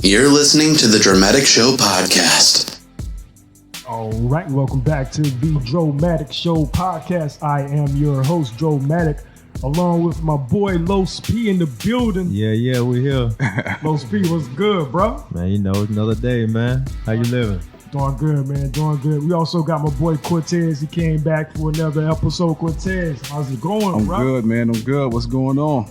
You're listening to the Droematic Show podcast. All right, welcome back to the Droematic Show podcast. I am your host, Droematic, along with my boy Los P in the building. Yeah, we here. Los P, what's good, bro? Man, you know, it's another day, man. How you living? Doing good, man, doing good. We also got my boy Cortez. He came back for another episode. Cortez, how's it going, bro? I'm good, man. I'm good. What's going on?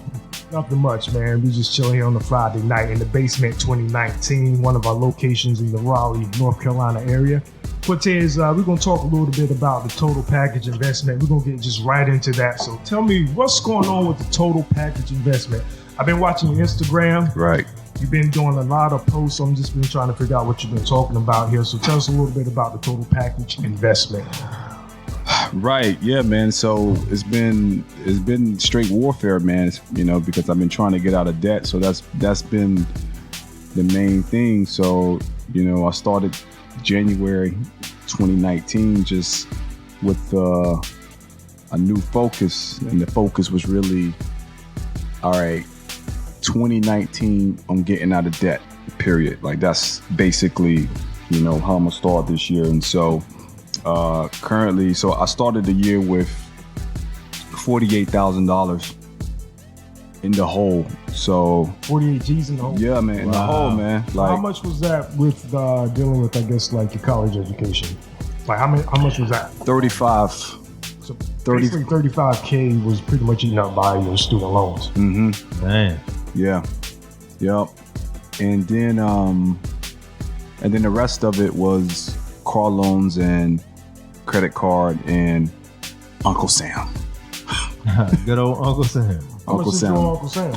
Nothing much, man. We just chilling here on a Friday night in the Basement 2019, one of our locations in the Raleigh, North Carolina area. Cortez, we're going to talk a little bit about the total package investment. We're going to get just right into that. So tell me, what's going on with the total package investment? I've been watching your Instagram. Right. You've been doing a lot of posts. So I'm just been trying to figure out what you've been talking about here. So tell us a little bit about the total package investment. Right. Yeah, man. So it's been straight warfare, man. You know, because I've been trying to get out of debt. So that's been the main thing. So, you know, I started January 2019 just with a new focus, and the focus was really, all right, 2019, I'm getting out of debt, period. Like that's basically, you know, how I'm gonna start this year. And so currently, so I started the year with $48,000 in the hole. So 48 G's in the hole. Yeah, man, in the hole, man. Like, how much was that with dealing with, I guess, like your college education? Like how much was that? 35. So basically 35K was pretty much eaten up by your student loans. Mm-hmm. Man. Yeah. Yep. And then the rest of it was car loans and credit card and Uncle Sam. Good old Uncle Sam. Uncle Sam. Uncle Sam?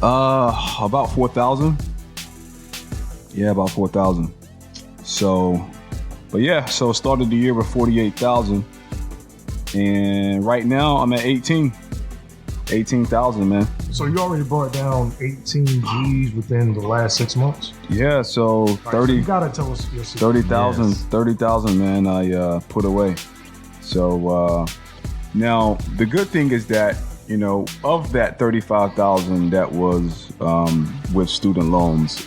About 4,000. Yeah, about 4,000. So, but yeah, so started the year with 48,000, and right now I'm at 18,000, man. So you already brought down 18 G's within the last 6 months? Yeah, so 30. So you gotta tell us your 30,000, Yes. 30,000, man. I put away. So now the good thing is that, you know, of that 35,000 that was with student loans,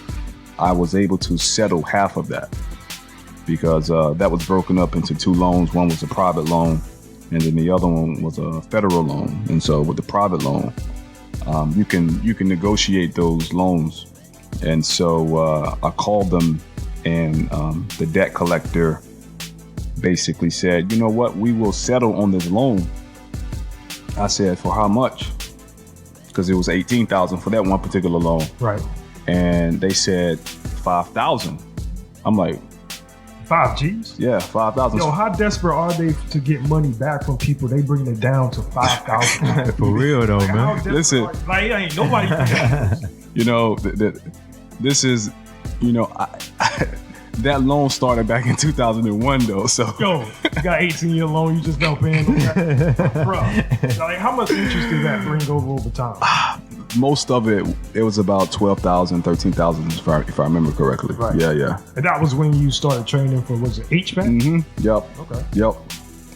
I was able to settle half of that because that was broken up into two loans. One was a private loan, and then the other one was a federal loan. And so with the private loan, you can negotiate those loans. And so I called them, and the debt collector basically said, you know what, we will settle on this loan. I said, for how much? Because it was 18,000 for that one particular loan. Right. And they said 5,000. I'm like, 5 G's? yeah, 5,000. Yo, how desperate are they to get money back from people? They bring it down to 5,000. For real though, Like, how man. desperate Listen. are you? Like, ain't nobody. You know, this is, you know, that loan started back in 2001 though. So Yo, you got 18-year loan, you just don't pay on that. Bro, like, how much interest did that bring over time? most of it was about 12,000, 13,000 if I remember correctly. Right. Yeah. And that was when you started training for, was it HVAC? Mm-hmm. Yep. Okay. Yep.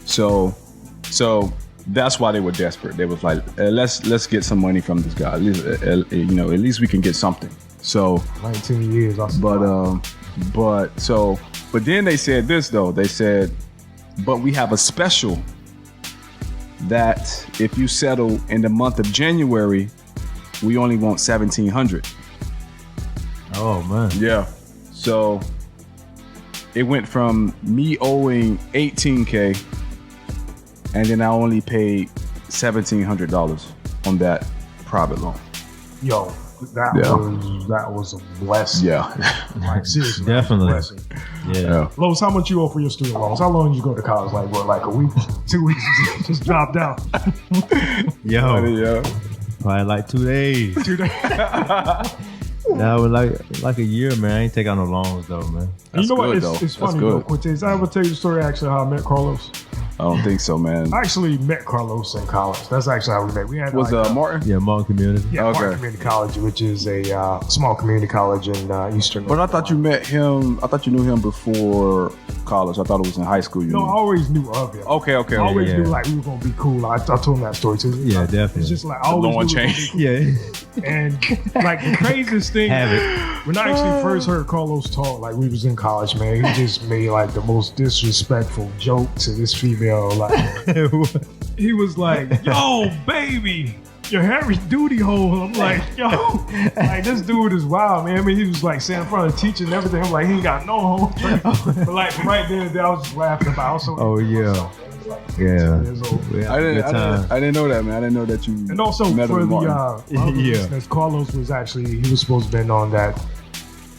So that's why they were desperate. They was like, let's get some money from this guy. At least, at least we can get something. So 19 years. But then they said this though. They said, but we have a special that if you settle in the month of January, we only want $1,700. Oh man. Yeah. So it went from me owing $18K, and then I only paid $1,700 on that private loan. Yo, that was a blessing. Yeah. Like, seriously. Definitely. That was a blessing. Yeah. Lois, how much you owe for your student loans? How long did you go to college? Like what? Like a week, 2 weeks? Just dropped out. Yo, Yeah. probably like 2 days. 2 days. That was like a year, man. I ain't take out no loans though, man. That's you know what? good, though. It's That's funny, good. though, Cortez. I ever tell you the story actually how I met Carlos? I don't think so, man. I actually met Carlos in college. That's actually how we met. We had Was Martin? Yeah, Martin Community. yeah, Okay. Martin Community College, which is a small community college in Eastern. But I North thought you Carolina. met him. I thought you knew him before college. I thought it was in high school. No, I always knew of him. Okay. I always Yeah. knew like we were gonna be cool. I told him that story too. Yeah, definitely. It's just like I always Blowing knew we were chain. gonna be cool. Yeah. And like the craziest thing, when I actually first heard Carlos talk, like we was in college, man, he just made like the most disrespectful joke to this female. Like he was like, "Yo, baby, your Harry duty hole." I'm like, "Yo, like this dude is wild, man." I mean, he was like saying in front of the teacher and everything. I'm like, he ain't got no home. But like right there and there, I was just laughing about. Yeah. I didn't know that, man. I didn't know that you. And also met for him, the Yeah. Carlos was actually, he was supposed to have been on that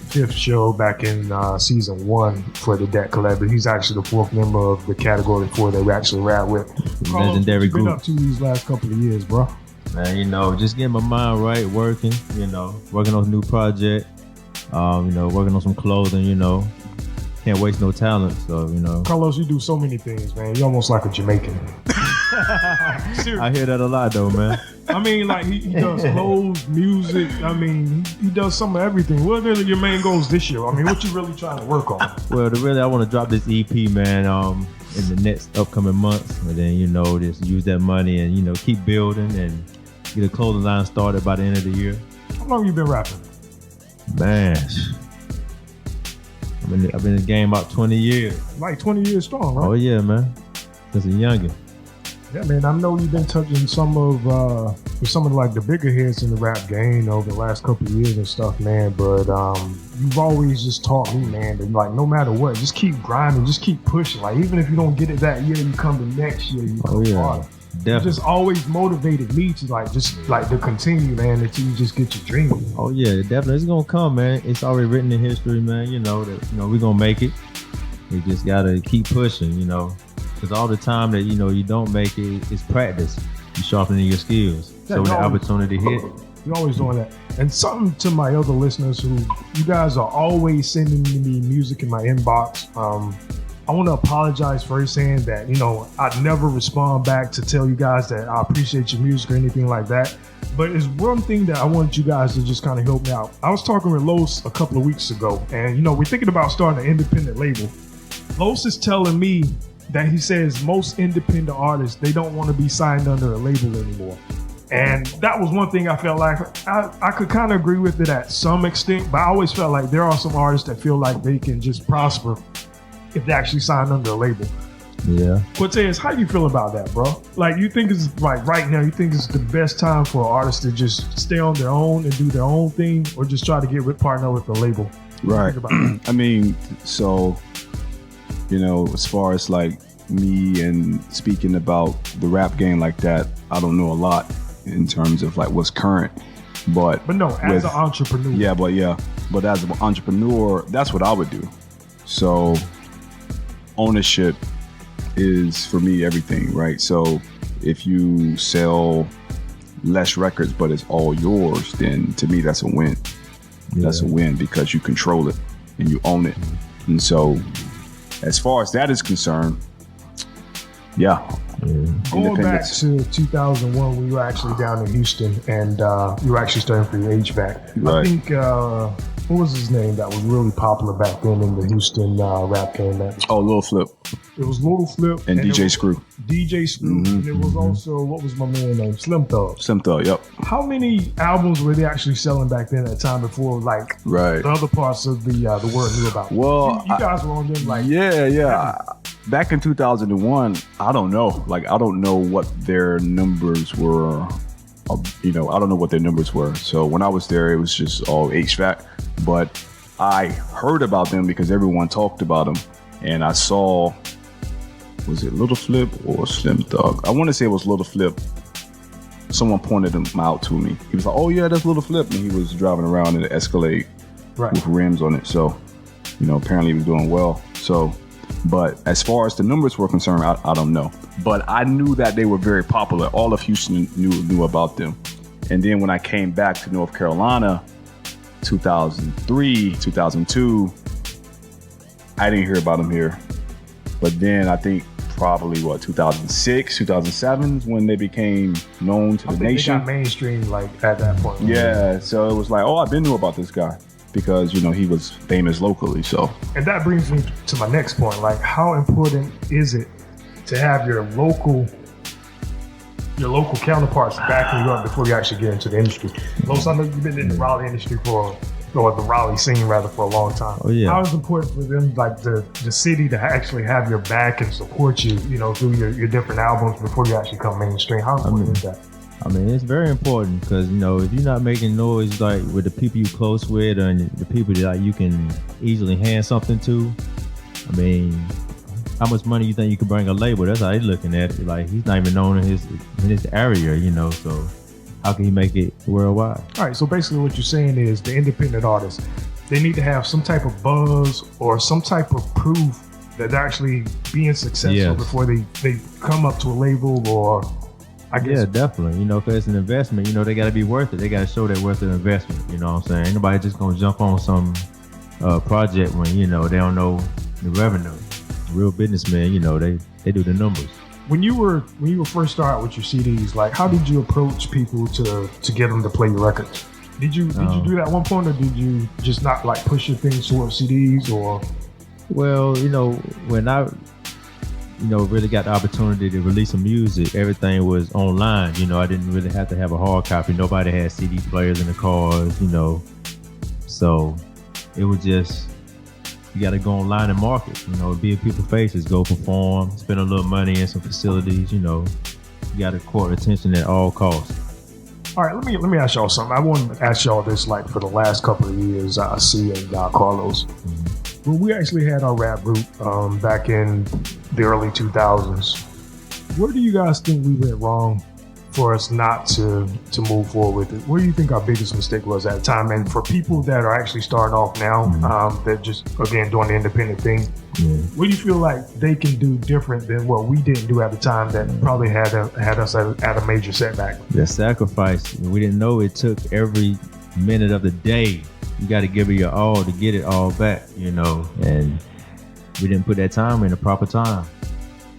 5th show back in season 1 for the debt collab, but he's actually the 4th member of the category 4 that we actually rap with. Carlos, Legendary what you been group. up to these last couple of years, bro? Man, you know, just getting my mind right, working, you know, working on a new project, you know, working on some clothing, you know. Can't waste no talent, so, you know. Carlos, you do so many things, man. You're almost like a Jamaican. I hear that a lot, though, man. I mean, like, he does clothes, music. I mean, he does some of everything. What are your main goals this year? I mean, what you really trying to work on? Well, I want to drop this EP, man, in the next upcoming months. And then, you know, just use that money and, you know, keep building and get a clothing line started by the end of the year. How long you been rapping? Man, I've been in the game about 20 years. Like 20 years strong, right? Oh, yeah, man. Since a youngin'. Yeah, man. I know you've been touching some of like the bigger hits in the rap game over the last couple of years and stuff, man. But you've always just taught me, man, that like no matter what, just keep grinding, just keep pushing. Like even if you don't get it that year, you come to next year, you come harder. Definitely. You just always motivated me to to continue, man, until you just get your dream. Oh yeah, definitely. It's gonna come, man. It's already written in history, man. You know that. You know we're gonna make it. We just gotta keep pushing, you know, because all the time that you know you don't make it, it's practice. You sharpening your skills. Yeah, so when the opportunity hit, you're always doing that. And something to my other listeners who you guys are always sending me music in my inbox. I want to apologize for saying that, you know, I never respond back to tell you guys that I appreciate your music or anything like that. But it's one thing that I want you guys to just kind of help me out. I was talking with Los a couple of weeks ago, and, you know, we're thinking about starting an independent label. Los is telling me that he says most independent artists, they don't want to be signed under a label anymore. And that was one thing I felt like I could kind of agree with it at some extent, but I always felt like there are some artists that feel like they can just prosper if they actually sign under a label. Yeah. Cortez, how you feel about that, bro? Like, you think it's like right now, you think it's the best time for an artist to just stay on their own and do their own thing, or just try to get partner with the label? Right. I mean, so, you know, as far as like me and speaking about the rap game like that, I don't know a lot in terms of like what's current. But no, as an entrepreneur. But as an entrepreneur, that's what I would do. So ownership is for me everything, right? So if you sell less records but it's all yours, then to me that's a win. Yeah. That's a win because you control it and you own it. And so as far as that is concerned, Going back to 2001 when you were actually down in Houston and you were actually studying for your HVAC. Right. I think what was his name that was really popular back then in the Houston rap game? Lil Flip. It was Lil Flip and DJ Screw. DJ Screw, and it was also, what was my man's name? Slim Thug. Slim Thug, yep. How many albums were they actually selling back then at the time before, like, the other parts of the world knew about? Well, you guys were on them, like, back in 2001, I don't know. Like, I don't know what their numbers were. You know, I don't know what their numbers were. So when I was there, it was just all HVAC. But I heard about them because everyone talked about them. And I saw, was it Little Flip or Slim Thug? I want to say it was Little Flip. Someone pointed him out to me. He was like, oh yeah, that's Little Flip. And he was driving around in an Escalade with rims on it. So, you know, apparently he was doing well. So, but as far as the numbers were concerned, I don't know. But I knew that they were very popular. All of Houston knew about them. And then when I came back to North Carolina, 2003, 2002, I didn't hear about them here. But then I think probably 2006, 2007 is when they became known to the nation. They got mainstream like at that point. Yeah, so it was like, oh, I've been knew about this guy because, you know, he was famous locally. So, and that brings me to my next point. Like, how important is it to have your local your local counterparts backing you up before you actually get into the industry? Los, I know you've been in the Raleigh industry or the Raleigh scene rather, for a long time. Oh yeah. How is it important for them, like the city, to actually have your back and support you, through your different albums before you actually come mainstream? How important is that? I mean, it's very important because, if you're not making noise like with the people you close with and the people that you can easily hand something to, I mean, how much money you think you can bring a label? That's how they're looking at it. Like, he's not even known in his area, so how can he make it worldwide? All right, so basically what you're saying is the independent artists, they need to have some type of buzz or some type of proof that they're actually being successful before they come up to a label, or I guess. Yeah, definitely. Because it's an investment, they got to be worth it. They got to show they're worth the investment. You know what I'm saying? Ain't nobody just going to jump on some project when, they don't know the revenue. Real businessmen, they do the numbers. When you were first starting with your CDs, like, how did you approach people to get them to play your records? Did you do that at one point, or did you just not like push your things towards CDs, or? Well, when I really got the opportunity to release some music, everything was online. I didn't really have to have a hard copy. Nobody had CD players in the cars, so it was just, you got to go online and market, be in people's faces, go perform, spend a little money in some facilities, you got to court attention at all costs. All right, let me ask y'all something. I wanted to ask y'all this, like, for the last couple of years, I see and Carlos. When we actually had our rap group back in the early 2000s, where do you guys think we went wrong for us not to move forward with it? What do you think our biggest mistake was at the time? And for people that are actually starting off now, that just, again, doing the independent thing, what do you feel like they can do different than what we didn't do at the time that probably had us at a major setback? The sacrifice. We didn't know it took every minute of the day. You got to give it your all to get it all back, and we didn't put that time in the proper time.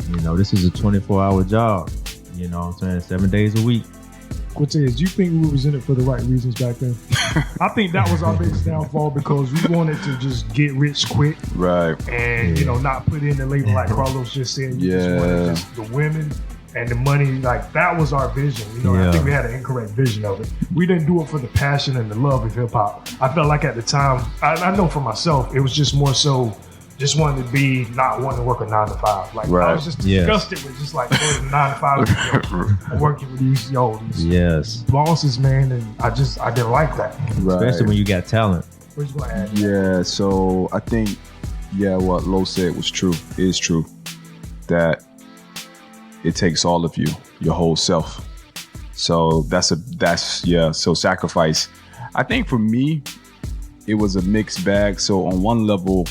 This is a 24-hour job. You know what I'm saying? 7 days a week. Cortez, do you think we was in it for the right reasons back then? I think that was our biggest downfall, because we wanted to just get rich quick. Right. And, not put in the label like Carlos just said. We just wanted just the women and the money. Like, that was our vision. I think we had an incorrect vision of it. We didn't do it for the passion and the love of hip hop. I felt like at the time, I know for myself, it was just more so just wanted to be not wanting to work a 9 to 5. Like, I was just disgusted with just like going to 9 to 5 and working with these bosses, man, and I didn't like that. Right. Especially when you got talent. What you gonna add? Yeah, so I think what Lo said was true. It is true that it takes all of you, your whole self. So so sacrifice. I think for me, it was a mixed bag. So on one level,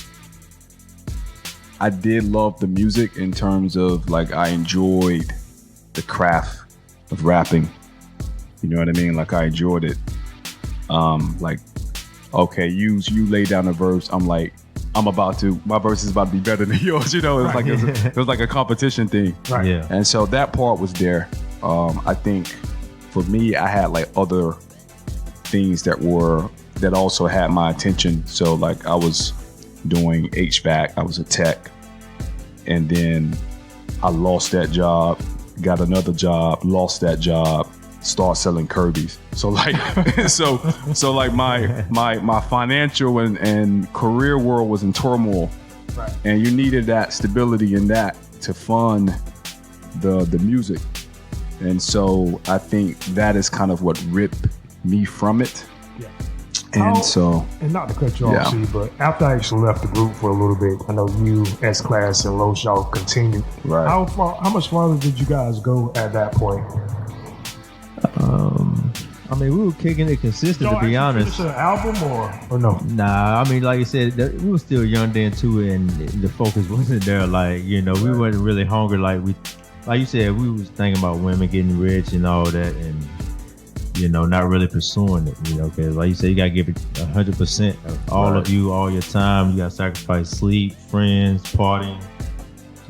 I did love the music in terms of, like, I enjoyed the craft of rapping. You know what I mean? Like, I enjoyed it. Like, okay, you lay down a verse. I'm like, my verse is about to be better than yours. It was like a competition thing. Right. Yeah. And so that part was there. I think for me, I had like other things that also had my attention. So like I was doing HVAC, I was a tech, and then I lost that job, got another job, lost that job, start selling Kirby's. So like, so like my financial and career world was in turmoil, right. And you needed that stability in that to fund the music. And so I think that is kind of what ripped me from it. Yeah. And not to cut you off, see, but after I actually left the group for a little bit, I know you, S-Class, and Los, y'all continued. Right. How much farther did you guys go at that point? I mean, we were kicking it consistent, to be honest. Finish an album or no? Nah, I mean, like you said, we were still young then too, and the focus wasn't there. Like, we weren't really hungry. Like you said, we was thinking about women getting rich and all that, and not really pursuing it. Because like you said, you gotta give it 100% of all of you, all your time. You gotta sacrifice sleep, friends, partying,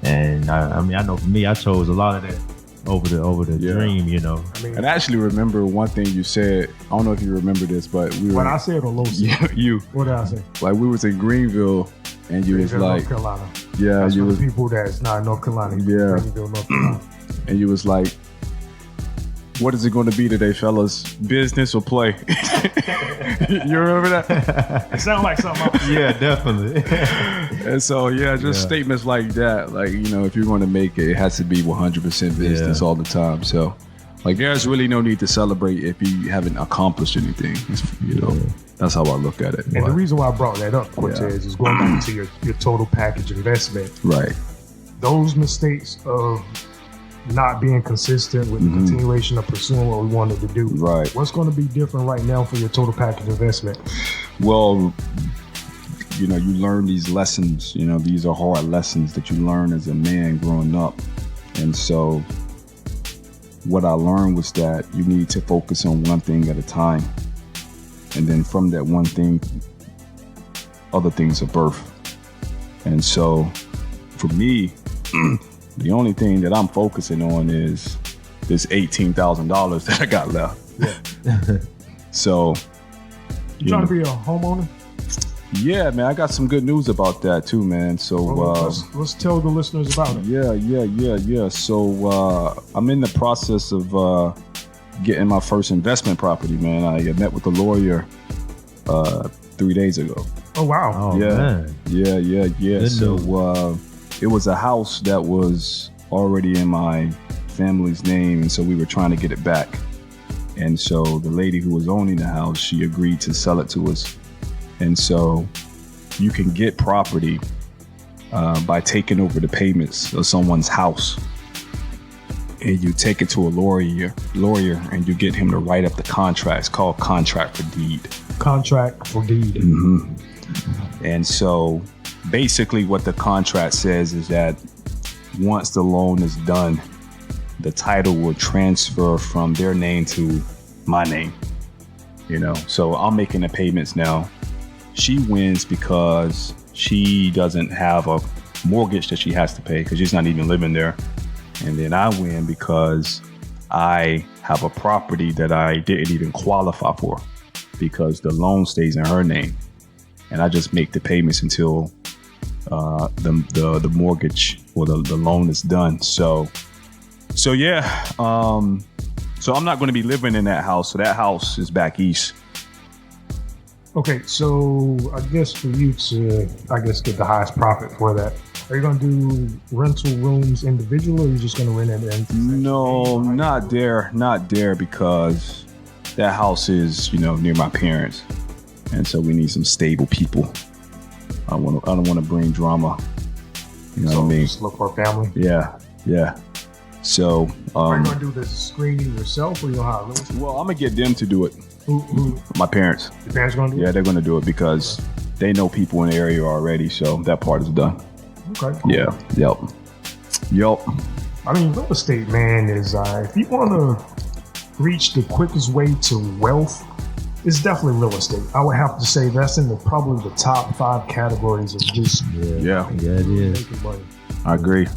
and I mean, I know for me, I chose a lot of that over the dream, I mean, and I actually remember one thing you said. I don't know if you remember this, but we were. What I said or Lo said? You. What did I say? Like we was in Greenville, and you was like, North Carolina. Yeah, that's you was people that's not in North Carolina. Yeah. Greenville, North Carolina. And you was like, What is it going to be today, fellas? Business or play? You remember that? It sounds like something else. Yeah, definitely. And so, statements like that, like, if you're going to make it, it has to be 100% business all the time. So, like, there's really no need to celebrate if you haven't accomplished anything. That's how I look at it. And the reason why I brought that up, Cortez, is going back to your total package investment. Right. Those mistakes of not being consistent with the continuation of pursuing what we wanted to do. Right. What's going to be different right now for your total package investment? Well, you learn these lessons. These are hard lessons that you learn as a man growing up. And so what I learned was that you need to focus on one thing at a time. And then from that one thing, other things are birthed. And so for me, the only thing that I'm focusing on is this $18,000 that I got left. Yeah. So, you trying to be a homeowner? Yeah, man, I got some good news about that too, man. So let's tell the listeners about it. Yeah. So I'm in the process of getting my first investment property, man. I met with a lawyer 3 days ago. Oh wow! Oh, man. Yeah. Good So news. it was a house that was already in my family's name, and so we were trying to get it back. And so the lady who was owning the house, she agreed to sell it to us. And so you can get property by taking over the payments of someone's house. And you take it to a lawyer, and you get him to write up the contract. It's called contract for deed. Contract for deed. Mm-hmm. And so basically what the contract says is that once the loan is done, the title will transfer from their name to my name. So I'm making the payments now. She wins because she doesn't have a mortgage that she has to pay because she's not even living there. And then I win because I have a property that I didn't even qualify for because the loan stays in her name. And I just make the payments until the mortgage or the loan is done. So yeah. So I'm not going to be living in that house. So that house is back east. Okay, so I guess for you to, get the highest profit for that, are you going to do rental rooms individual, or are you just going to rent it? No, not there, because that house is, near my parents, and so we need some stable people. I don't want to bring drama. You know what I mean? Just look for a family. Yeah. So, are you going to do the screening yourself, or you know how? Well, I'm gonna get them to do it. Who? My parents. Your parents going to do it? Yeah, they're going to do it because they know people in the area already. So that part is done. Okay. Cool. Yeah. Yep. I mean, real estate, man, is if you want to reach the quickest way to wealth, it's definitely real estate. I would have to say that's in probably the top 5 categories of just Yeah, it is. making money. I agree.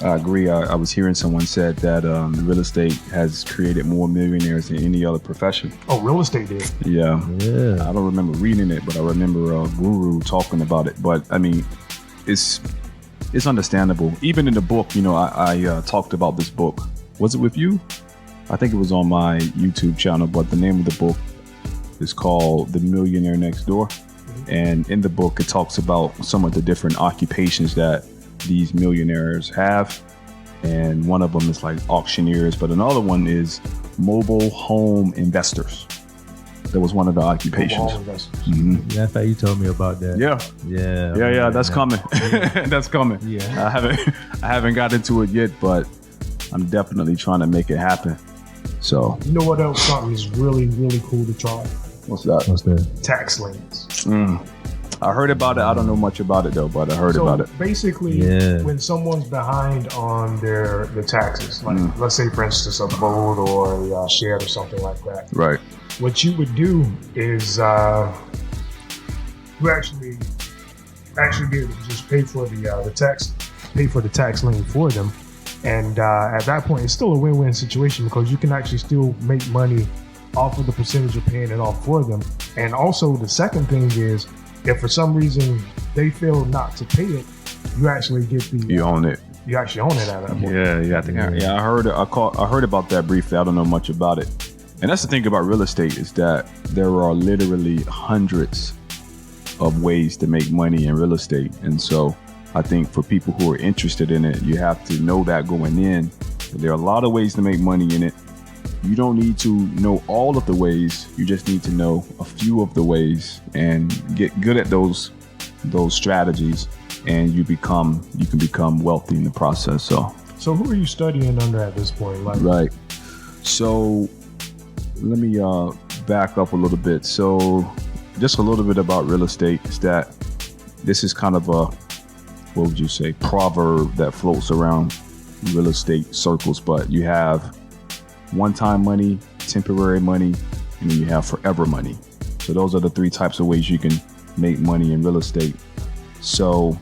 I was hearing someone said that real estate has created more millionaires than any other profession. Oh, real estate did. Yeah. Yeah. I don't remember reading it, but I remember a guru talking about it. But I mean, it's understandable. Even in the book, I talked about this book. Was it with you? I think it was on my YouTube channel, but the name of the book is called The Millionaire Next Door. And in the book, it talks about some of the different occupations that these millionaires have. And one of them is like auctioneers, but another one is mobile home investors. That was one of the occupations. Mobile home investors. Mm-hmm. Yeah, I thought you told me about that. Yeah. That's coming. That's coming. Yeah. I haven't got into it yet, but I'm definitely trying to make it happen. So You know what else? Something is really, really cool to try. what's that? What's that? Tax liens. I heard about it. I don't know much about it though, but I heard about it. Basically, when someone's behind on their taxes, like let's say for instance a boat or a shed or something like that, Right. what you would do is you actually be able to just pay for the tax lien for them, and at that point it's still a win-win situation because you can actually still make money off of the percentage you're paying it off for them. And also the second thing is, if for some reason they fail not to pay it, you actually get You own it. You actually own it at that point. Yeah. I heard about that briefly. I don't know much about it. And that's the thing about real estate is that there are literally hundreds of ways to make money in real estate. And so I think for people who are interested in it, you have to know that going in. There are a lot of ways to make money in it. You don't need to know all of the ways. You just need to know a few of the ways and get good at those strategies, and you can become wealthy in the process. So who are you studying under at this point? Right. So let me back up a little bit. So just a little bit about real estate is that this is kind of a, what would you say, proverb that floats around real estate circles, but you have one-time money, temporary money, and then you have forever money. So those are the three types of ways you can make money in real estate. So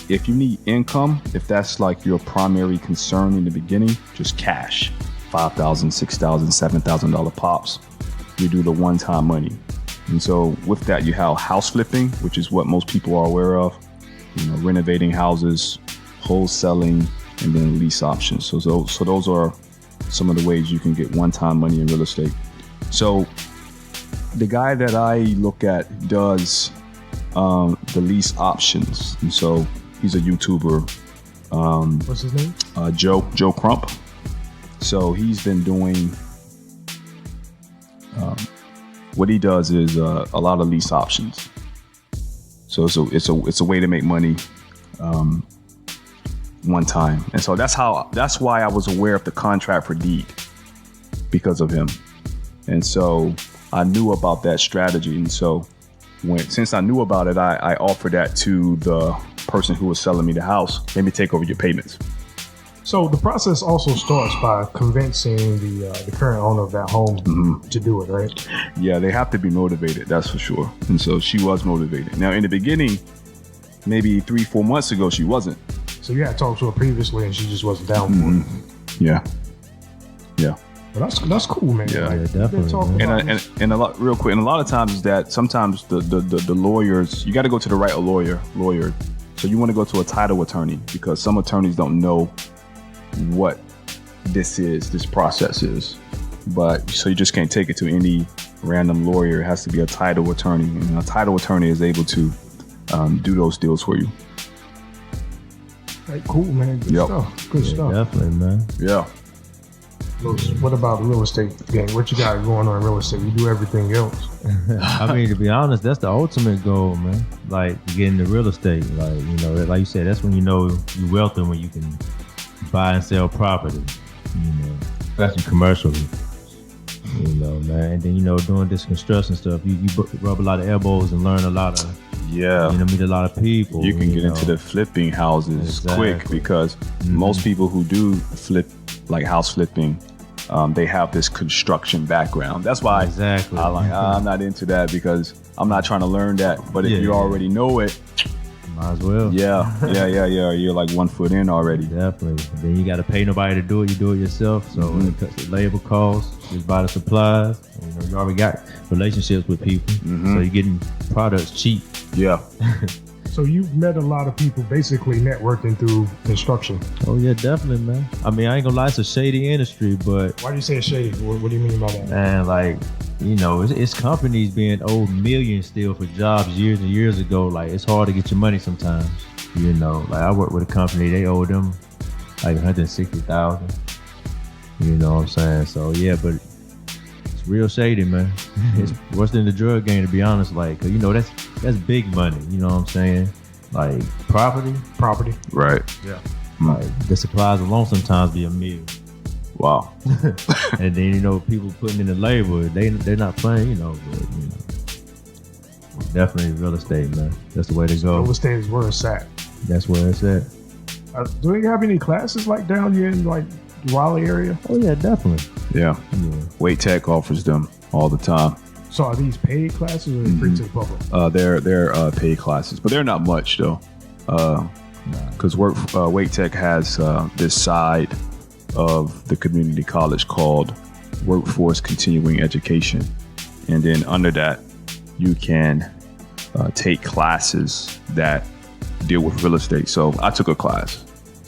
if you need income, if that's like your primary concern in the beginning, just cash, $5,000, $6,000, $7,000 pops, you do the one-time money. And so with that, you have house flipping, which is what most people are aware of, renovating houses, wholesaling, and then lease options. So those are some of the ways you can get one-time money in real estate. So the guy that I look at does the lease options. And so he's a YouTuber. What's his name? Joe Crump. So he's been doing, what he does is a lot of lease options. So it's a way to make money one time. And so that's why I was aware of the contract for deed, because of him. And so I knew about that strategy. And so since I knew about it, I offered that to the person who was selling me the house. Let me take over your payments. So the process also starts by convincing the current owner of that home to do it, right? Yeah, they have to be motivated, that's for sure. And so she was motivated. Now, in the beginning, maybe 3-4 months ago, she wasn't. So you had talked to her previously and she just wasn't down for it. Yeah. But that's cool, man. Yeah, definitely. And a lot, real quick, and a lot of times is that sometimes the lawyers, you got to go to the right lawyer. So you want to go to a title attorney, because some attorneys don't know what this process is. But so you just can't take it to any random lawyer. It has to be a title attorney, and a title attorney is able to do those deals for you. Right, cool, man. Good stuff. Definitely, man. Yeah. What about the real estate game? What you got going on in real estate? You do everything else. I mean, to be honest, that's the ultimate goal, man. Like getting the real estate, like you said, that's when you're wealthy, when you can buy and sell property, especially commercially, man. And then doing this construction stuff, you rub a lot of elbows and learn a lot of. Yeah. Meet a lot of people. You can get into the flipping houses quick, because most people who do flip, like house flipping, they have this construction background. That's why I'm not into that, because I'm not trying to learn that. But if you already know it, might as well. Yeah. You're like 1 foot in already. Definitely. And then you got to pay nobody to do it. You do it yourself. So it cuts the labor costs. Just buy the supplies. You already got relationships with people. So you're getting products cheap. Yeah. So you've met a lot of people basically networking through construction. Oh yeah, definitely, man. I mean, I ain't gonna lie, it's a shady industry, but why do you say shady? What do you mean by that? Man, like, it's companies being owed millions still for jobs years and years ago. Like, it's hard to get your money sometimes. Like, I work with a company, they owe them like $160,000. You know what I'm saying? So yeah, but it's real shady, man. It's worse than the drug game, to be honest. Like, 'cause, that's big money. You know what I'm saying? Like property. Right. Yeah. Like the supplies alone sometimes be $1 million. Wow. And then people putting in the labor, they're not playing. But definitely real estate, man. That's the way to go. Real estate is where it's at. That's where it's at. Do they have any classes like down here in like the Raleigh area? Oh yeah, definitely. Yeah. Wait Tech offers them all the time. So are these paid classes or are they free to the public? They're paid classes, but they're not much though. Because Wait Tech has this side of the community college called Workforce Continuing Education, and then under that you can take classes that deal with real estate. So I took a class.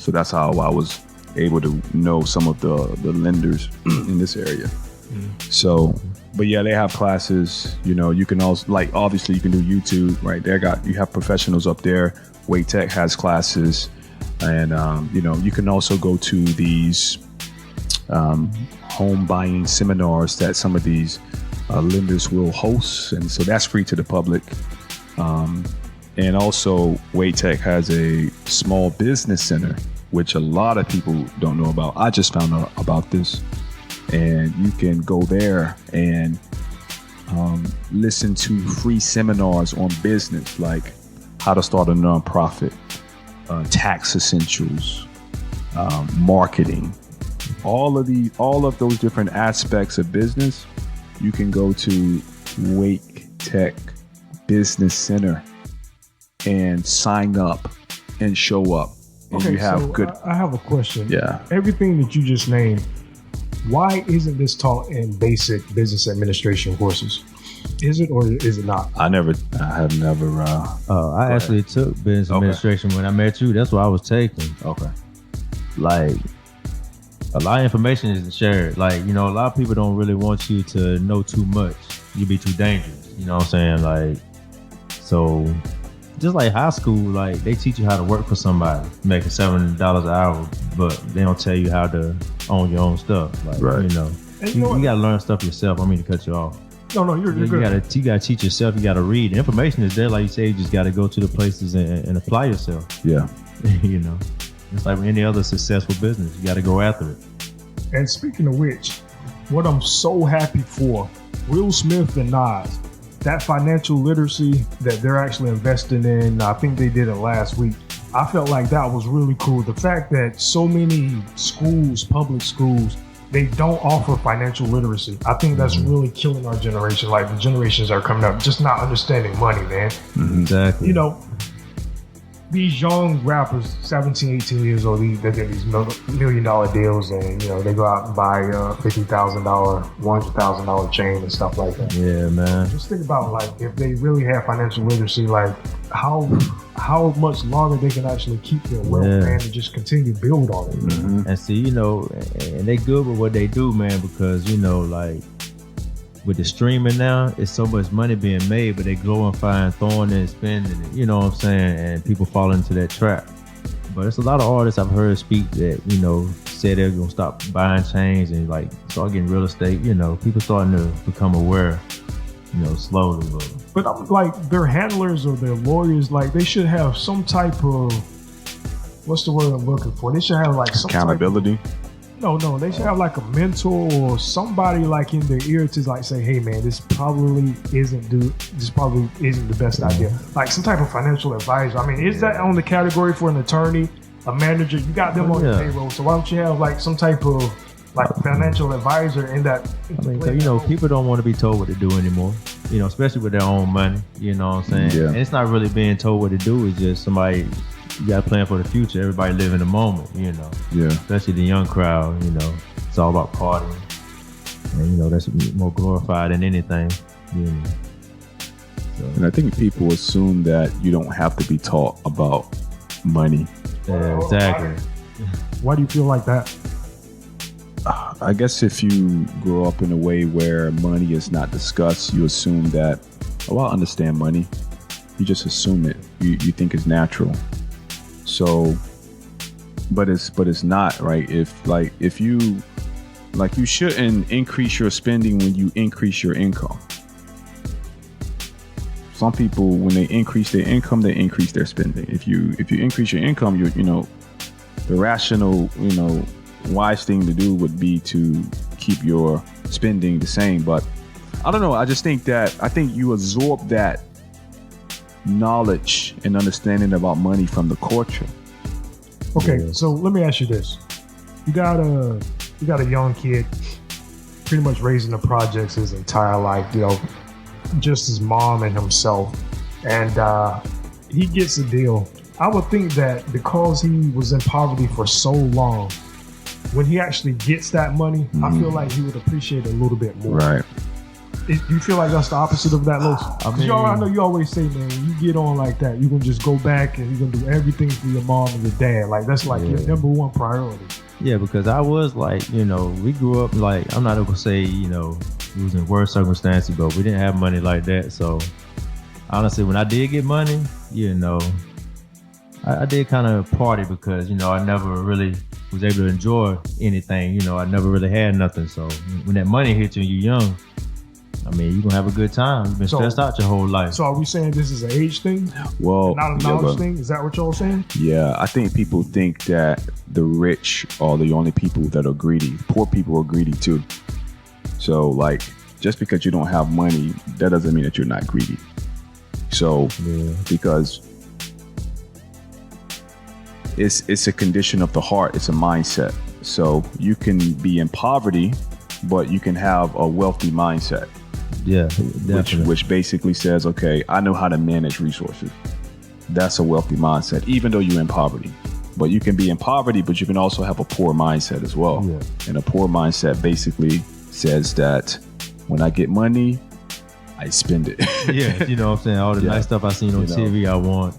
So that's how I was able to know some of the lenders in this area. So, but yeah, they have classes. You can also, like, obviously you can do YouTube, right? You have professionals up there. Wade Tech has classes, and you can also go to these home buying seminars that some of these lenders will host, and so that's free to the public. And also, Wade Tech has a small business center, which a lot of people don't know about. I just found out about this. And you can go there and listen to free seminars on business, like how to start a nonprofit, tax essentials, marketing, all of those different aspects of business. You can go to Wake Tech Business Center and sign up and show up. And okay, you have so good. I have a question. Yeah. Everything that you just named, why isn't this taught in basic business administration courses? Is it or is it not? I have never. I actually took business administration when I met you. That's what I was taking. Okay. Like, a lot of information isn't shared. Like, a lot of people don't really want you to know too much. You'd be too dangerous. You know what I'm saying? Like, so just like high school, like, they teach you how to work for somebody, making $7 an hour, but they don't tell you how to own your own stuff. Like, right. And you got to learn stuff yourself. I mean to cut you off. No, you're good. You got to teach yourself. You got to read. The information is there. Like you say, you just got to go to the places and apply yourself. Yeah. It's like any other successful business. You got to go after it. And speaking of which, what I'm so happy for, Will Smith and Nas, that financial literacy that they're actually investing in, I think they did it last week. I felt like that was really cool. The fact that so many schools, public schools, they don't offer financial literacy. I think that's really killing our generation. Like, the generations that are coming up, just not understanding money, man. Exactly. These young rappers, 17, 18 years old, they get these $1 million deals, and they go out and buy $50,000, $100,000 chain and stuff like that. Yeah, man. Just think about, like, if they really have financial literacy, like how much longer they can actually keep their wealth, man, and just continue to build on it. Mm-hmm. And see, and they good with what they do, man, because like, with the streaming now, it's so much money being made, but they glorifying throwing and spending it, you know what I'm saying? And people fall into that trap. But it's a lot of artists I've heard speak that, say they're going to stop buying chains and, like, start getting real estate. People starting to become aware, slowly. But I'm like, their handlers or their lawyers, like, they should have some type of, what's the word I'm looking for? They should have, like, some accountability. No, they should have like a mentor or somebody like in their ear to like say, hey man, this probably isn't the best idea. Like some type of financial advisor. I mean, is that on the category for an attorney, a manager? You got them on your payroll, so why don't you have like some type of like financial advisor in that? I mean, people don't want to be told what to do anymore. Especially with their own money. You know what I'm saying? Yeah. And it's not really being told what to do. It's just somebody. You got to plan for the future. Everybody live in the moment, Yeah. Especially the young crowd, It's all about partying. And, that's more glorified than anything, So. And I think people assume that you don't have to be taught about money. Yeah, exactly. Why do you feel like that? I guess if you grow up in a way where money is not discussed, you assume that, I understand money. You just assume it. You think it's natural. So, but it's not, right? If you shouldn't increase your spending when you increase your income. Some people, when they increase their income, they increase their spending. If you increase your income, the rational, wise thing to do would be to keep your spending the same. But I don't know. I think you absorb that knowledge and understanding about money from the culture. Okay, so let me ask you this: you got a young kid, pretty much raising the projects his entire life, just his mom and himself, and he gets a deal. I would think that because he was in poverty for so long, when he actually gets that money, I feel like he would appreciate it a little bit more. Right. Do you feel like that's the opposite of that, Los? I know you always say, man, when you get on like that, you're gonna just go back and you're gonna do everything for your mom and your dad. Like that's like your number one priority. Yeah, because I was like, we grew up like, I'm not gonna say, we was in worse circumstances, but we didn't have money like that. So honestly, when I did get money, I did kind of party because, I never really was able to enjoy anything. I never really had nothing. So when that money hits you and you're young, I mean, you're going to have a good time. You've been stressed out your whole life. So are we saying this is an age thing? Well, not a knowledge thing? Is that what y'all saying? Yeah, I think people think that the rich are the only people that are greedy. Poor people are greedy too. So like, just because you don't have money, that doesn't mean that you're not greedy. So, because it's a condition of the heart, it's a mindset. So you can be in poverty, but you can have a wealthy mindset. Yeah, definitely. Which basically says, okay, I know how to manage resources. That's a wealthy mindset, even though you're in poverty. But you can be in poverty, but you can also have a poor mindset as well. Yeah. And a poor mindset basically says that when I get money, I spend it. Yeah, you know what I'm saying? All the nice stuff I seen on TV, I want.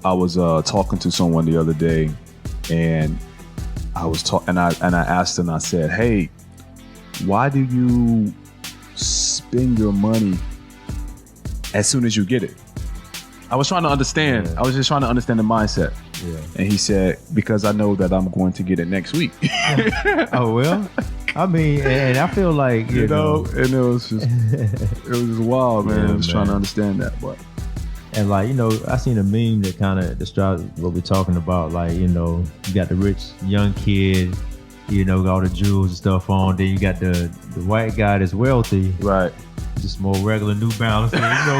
I was talking to someone the other day, and I was and I asked them, I said, hey, why do you spend your money as soon as you get it? I was trying to understand. I was just trying to understand the mindset. Yeah. And he said, because I know that I'm going to get it next week. Oh, well, I mean, and I feel like, you know, and it was just wild, man. I was trying to understand that, but. And like, I seen a meme that kind of describes what we're talking about. Like, you got the rich young kid, got all the jewels and stuff on. Then you got the white guy that's wealthy. Right. Just more regular New Balance.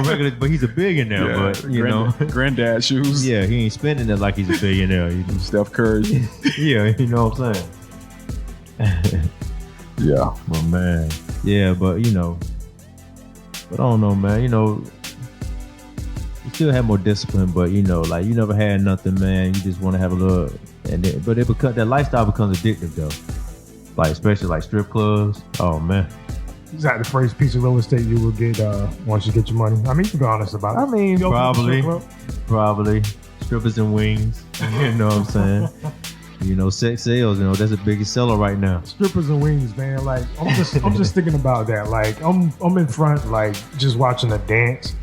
Regular, but he's a billionaire. Yeah, but, granddad shoes. Yeah, he ain't spending it like he's a billionaire. Steph Curry. Yeah, you know what I'm saying? Yeah. Well, man. Yeah, but, but I don't know, man. You still have more discipline, but, like you never had nothing, man. You just want to have a little, that lifestyle becomes addictive, though. Like, especially like strip clubs. Oh, man. Is that the first piece of real estate you will get once you get your money? I mean, you can be honest about it. I mean, probably. Strippers and wings. You know what I'm saying? Sex sales, that's the biggest seller right now. Strippers and wings, man. Like, I'm just thinking about that. Like, I'm in front, like, just watching a dance.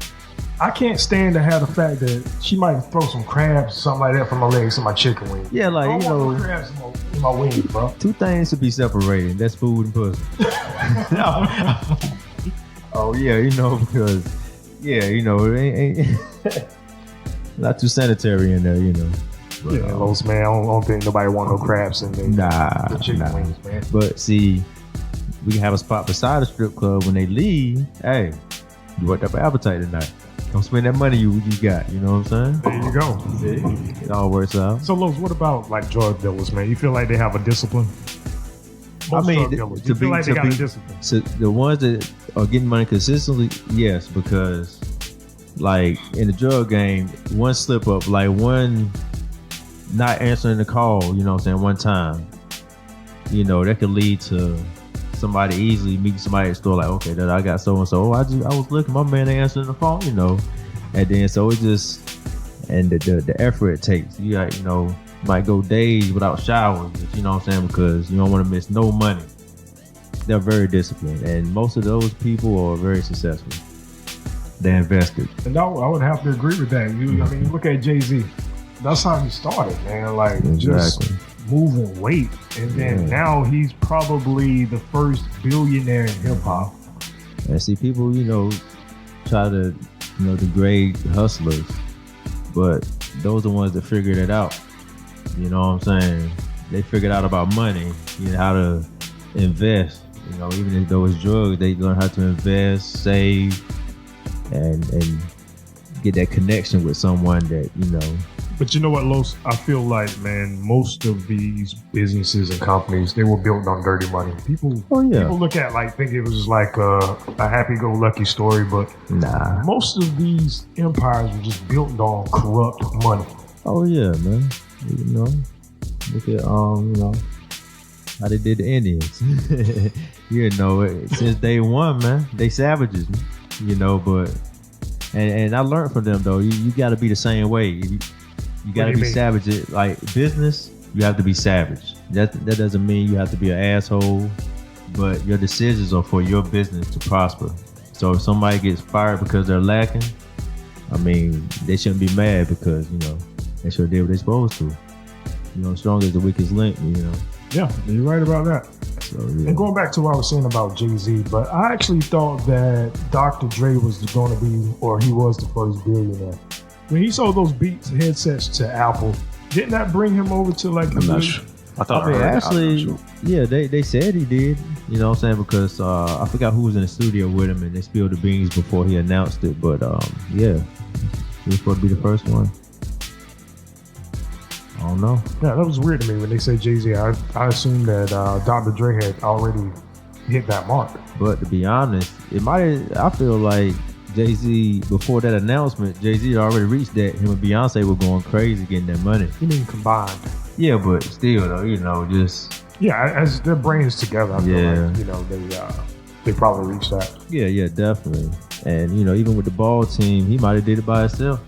I can't stand to have the fact that she might throw some crabs, something like that, from my legs to my chicken wings. Yeah, like, I don't want no crabs in my wings, bro. Two things to be separated. That's food and pussy. Oh, yeah, because, it ain't not too sanitary in there, But, Los, man, I don't think nobody want no crabs in there. Nah. Wings, man. But see, we can have a spot beside the strip club. When they leave, hey, you worked up an appetite tonight. Don't spend that money you got. You know what I'm saying? There you go. See? It all works out. So, Los, what about like drug dealers, man? You feel like they have a discipline? Most drug dealers, you feel like they got a discipline? So the ones that are getting money consistently, yes, because like in the drug game, one slip up, like one not answering the call, one time, that could lead to somebody easily meeting somebody at the store, like, okay, that I got so and so. I was looking, my man ain't answering the phone, and then so it just, and the effort it takes. You got, might go days without showers, you know what I'm saying, because you don't want to miss no money. They're very disciplined, and most of those people are very successful. They're invested. And I would have to agree with that. I mean, you look at Jay-Z. That's how he started, man. Like, just moving weight. And then now he's probably the first billionaire in hip-hop. And see, people, try to, degrade hustlers. But those are the ones that figured it out. You know what I'm saying? They figured out about money, how to invest. Even though it's drugs, they learn how to invest, save, and get that connection with someone that, But you know what, Los? I feel like, man, most of these businesses and companies, they were built on dirty money. People look at think it was like a happy-go-lucky story, but nah. Most of these empires were just built on corrupt money. Oh yeah, man. Look at how they did the Indians. You know, since day one, man, they savages, man. You know, but and I learned from them though. You got to be the same way. You got to be savage. Like business, you have to be savage. That doesn't mean you have to be an asshole, but your decisions are for your business to prosper. So if somebody gets fired because they're lacking, I mean, they shouldn't be mad because, you know, they should did what they're supposed to. You know, strong as the weakest link, you know. Yeah, you're right about that. So, yeah. And going back to what I was saying about Jay-Z, but I actually thought that Dr. Dre was going to be, or he was the first billionaire. When he sold those Beats headsets to Apple, didn't that bring him over to like I'm not sure. I thought I heard actually, that. yeah, they said he did. You know what I'm saying? Because I forgot who was in the studio with him and they spilled the beans before he announced it. But yeah, he was supposed to be the first one. I don't know. Yeah, that was weird to me when they said Jay-Z. I assumed that Dr. Dre had already hit that mark. But to be honest, I feel like Jay-Z, before that announcement, Jay-Z had already reached that. Him and Beyonce were going crazy getting that money. You mean combined? Yeah, but still though, you know, just... Yeah, as their brains together, I feel like, you know, they probably reached that. Yeah, definitely. And, you know, even with the ball team, he might have did it by himself.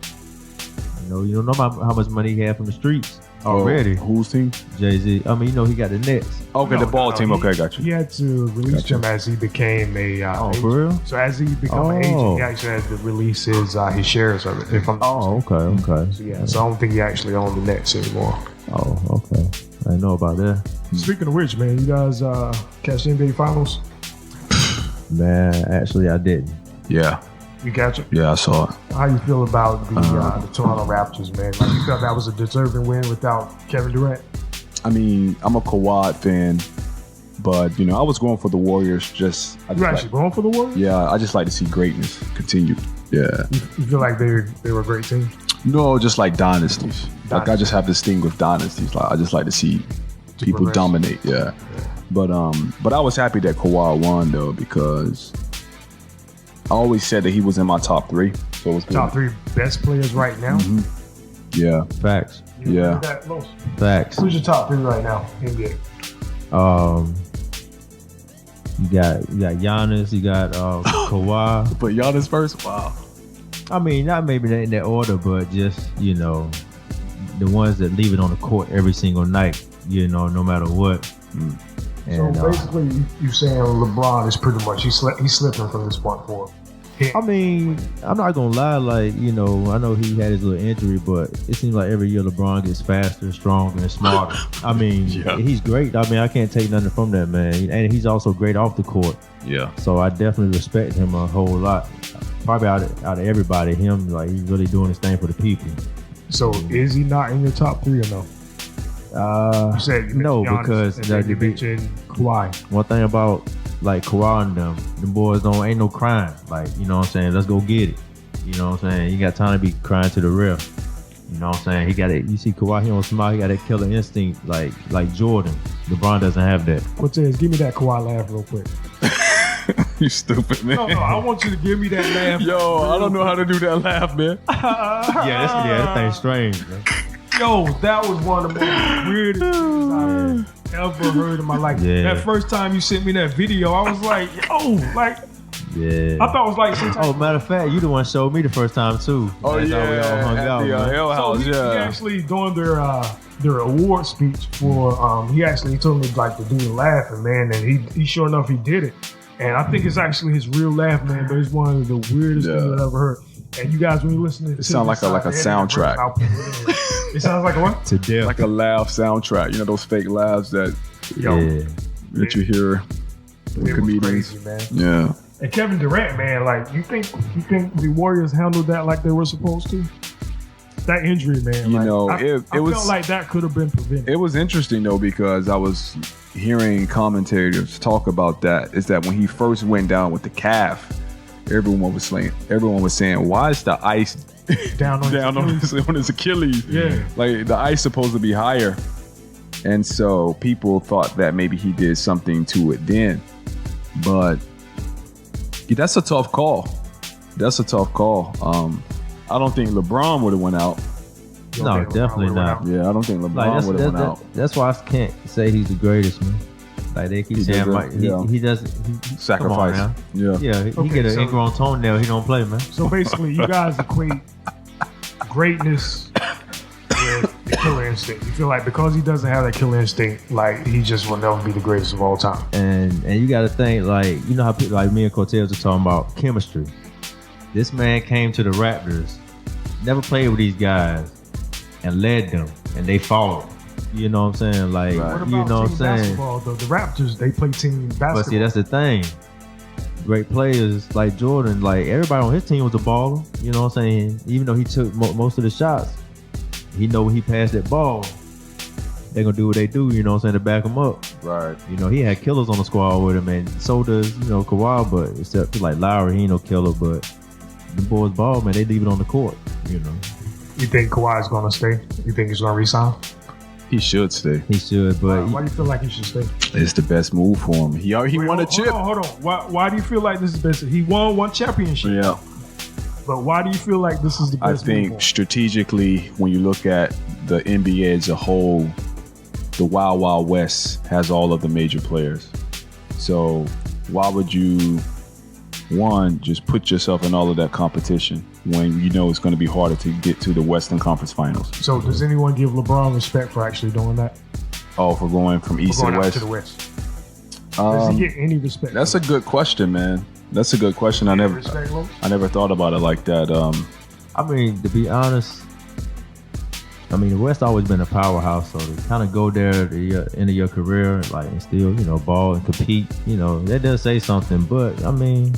You don't know how much money he had from the streets already. Whose team? Jay-Z. I mean, you know, he got the Nets. Okay, the ball team. Okay, got you. He had to release them as he became a agent. For real? So as he became an agent, he actually had to release his shares of it. Okay. So, yeah, so I don't think he actually owned the Nets anymore. Oh, okay. I didn't know about that. Speaking of which, man, you guys catch the NBA Finals? Man, actually, I didn't. Yeah. You catch it? Yeah, I saw it. How you feel about the Toronto Raptors, man? Like, you felt that was a deserving win without Kevin Durant? I mean, I'm a Kawhi fan, but, you know, I was going for the Warriors. You're actually going for the Warriors? Yeah, I just like to see greatness continue. Yeah. You feel like they were a great team? No, just like dynasties. Like, I just have this thing with dynasties. Like, I just like to see people dominate. Yeah. But I was happy that Kawhi won, though, because I always said that he was in my top three. So it was top three best players right now? Mm-hmm. Yeah. Facts. Yeah. Facts. Who's your top three right now, NBA? You got Giannis, you got Kawhi. But Giannis first? Wow. I mean, not maybe in that order, but just, you know, the ones that leave it on the court every single night, you know, no matter what. And, so basically, you're saying LeBron is pretty much, he's slipping from this point forward. I mean, I'm not going to lie, like, you know, I know he had his little injury, but it seems like every year LeBron gets faster, stronger, and smarter. I mean, he's great. I mean, I can't take nothing from that, man. And he's also great off the court. Yeah. So I definitely respect him a whole lot. Probably out of everybody, him, like, he's really doing his thing for the people. So is he not in your top three or no? You said no, Giannis, because you mentioned Kawhi. One thing about like Kawhi and them boys ain't no crying. Like, you know what I'm saying? Let's go get it. You know what I'm saying? You got time to be crying to the ref. You know what I'm saying? He got it. You see Kawhi, he don't smile. He got that killer instinct like Jordan. LeBron doesn't have that. Cortez, give me that Kawhi laugh real quick. You stupid, man. No, I want you to give me that laugh. Yo, I don't know how to do that laugh, man. that thing's strange, man. Yo, that was one of the most weirdest things I've ever heard in my life. Yeah. That first time you sent me that video, I was like, yo, like, yeah. I thought it was like some type matter of fact, you the one showed me the first time too. Oh, That's yeah. how we all hung out, the man. L House, he actually doing their award speech for he told me like to do the laughing, man, and he sure enough he did it. And I think it's actually his real laugh, man, but it's one of the weirdest things I've ever heard. And you guys, when you listen to it, sounds like a soundtrack. It sounds like a what? To death. Like a laugh soundtrack. You know those fake laughs that you hear from comedians. Crazy, man. Yeah. And Kevin Durant, man, like you think the Warriors handled that like they were supposed to? That injury, man. You know, I felt like that could have been prevented. It was interesting though because I was hearing commentators talk about that. Is that when he first went down with the calf, everyone was saying, why is the ice down on his Achilles? Yeah. Like the ice supposed to be higher. And so people thought that maybe he did something to it then. But that's a tough call. I don't think LeBron would have went out. No, definitely not. Yeah, I don't think LeBron would have went out. That's why I can't say he's the greatest, man. Like they keep He saying, did like, that, he doesn't Sacrifice. Come on now. Yeah. Yeah, he Okay, get an so- ingrown toenail, he don't play, man. So basically, you guys equate greatness with the killer instinct. You feel like because he doesn't have that killer instinct, like he just will never be the greatest of all time. And you got to think, like, you know how people like me and Cortez are talking about chemistry. This man came to the Raptors, never played with these guys, and led them, and they followed. You know what I'm saying? Like, Right. What you about know what I'm team saying? basketball, though? The Raptors, they play team basketball. But see, that's the thing. Great players like Jordan, like everybody on his team was a baller. You know what I'm saying? Even though he took most of the shots, he know when he passed that ball, they're gonna do what they do. You know what I'm saying, to back him up. Right. You know, he had killers on the squad with him, and so does, you know, Kawhi. But except for like Lowry, he ain't no killer. But the boys ball, man, they leave it on the court. You know, You think Kawhi's going to stay? You think he's going to resign? He should stay. he should. But Why do you feel like he should stay? It's the best move for him. He won a chip. Hold on. Why do you feel like this is best? He won one championship. Yeah. But why do you feel like this is the I best move for think him? strategically, when you look at the NBA as a whole, the Wild Wild West has all of the major players. So why would you, one, just put yourself in all of that competition when you know it's going to be harder to get to the Western Conference Finals? So does anyone give LeBron respect for actually doing that? Oh, for going from For East going to out West? to the West? Does he get any respect? That's a good question, man. That's a good question. I never thought about it like that. I mean, to be honest, I mean, the West always been a powerhouse, so to kind of go there at the end of your career, like, and still, you know, ball and compete, you know, that does say something. But I mean,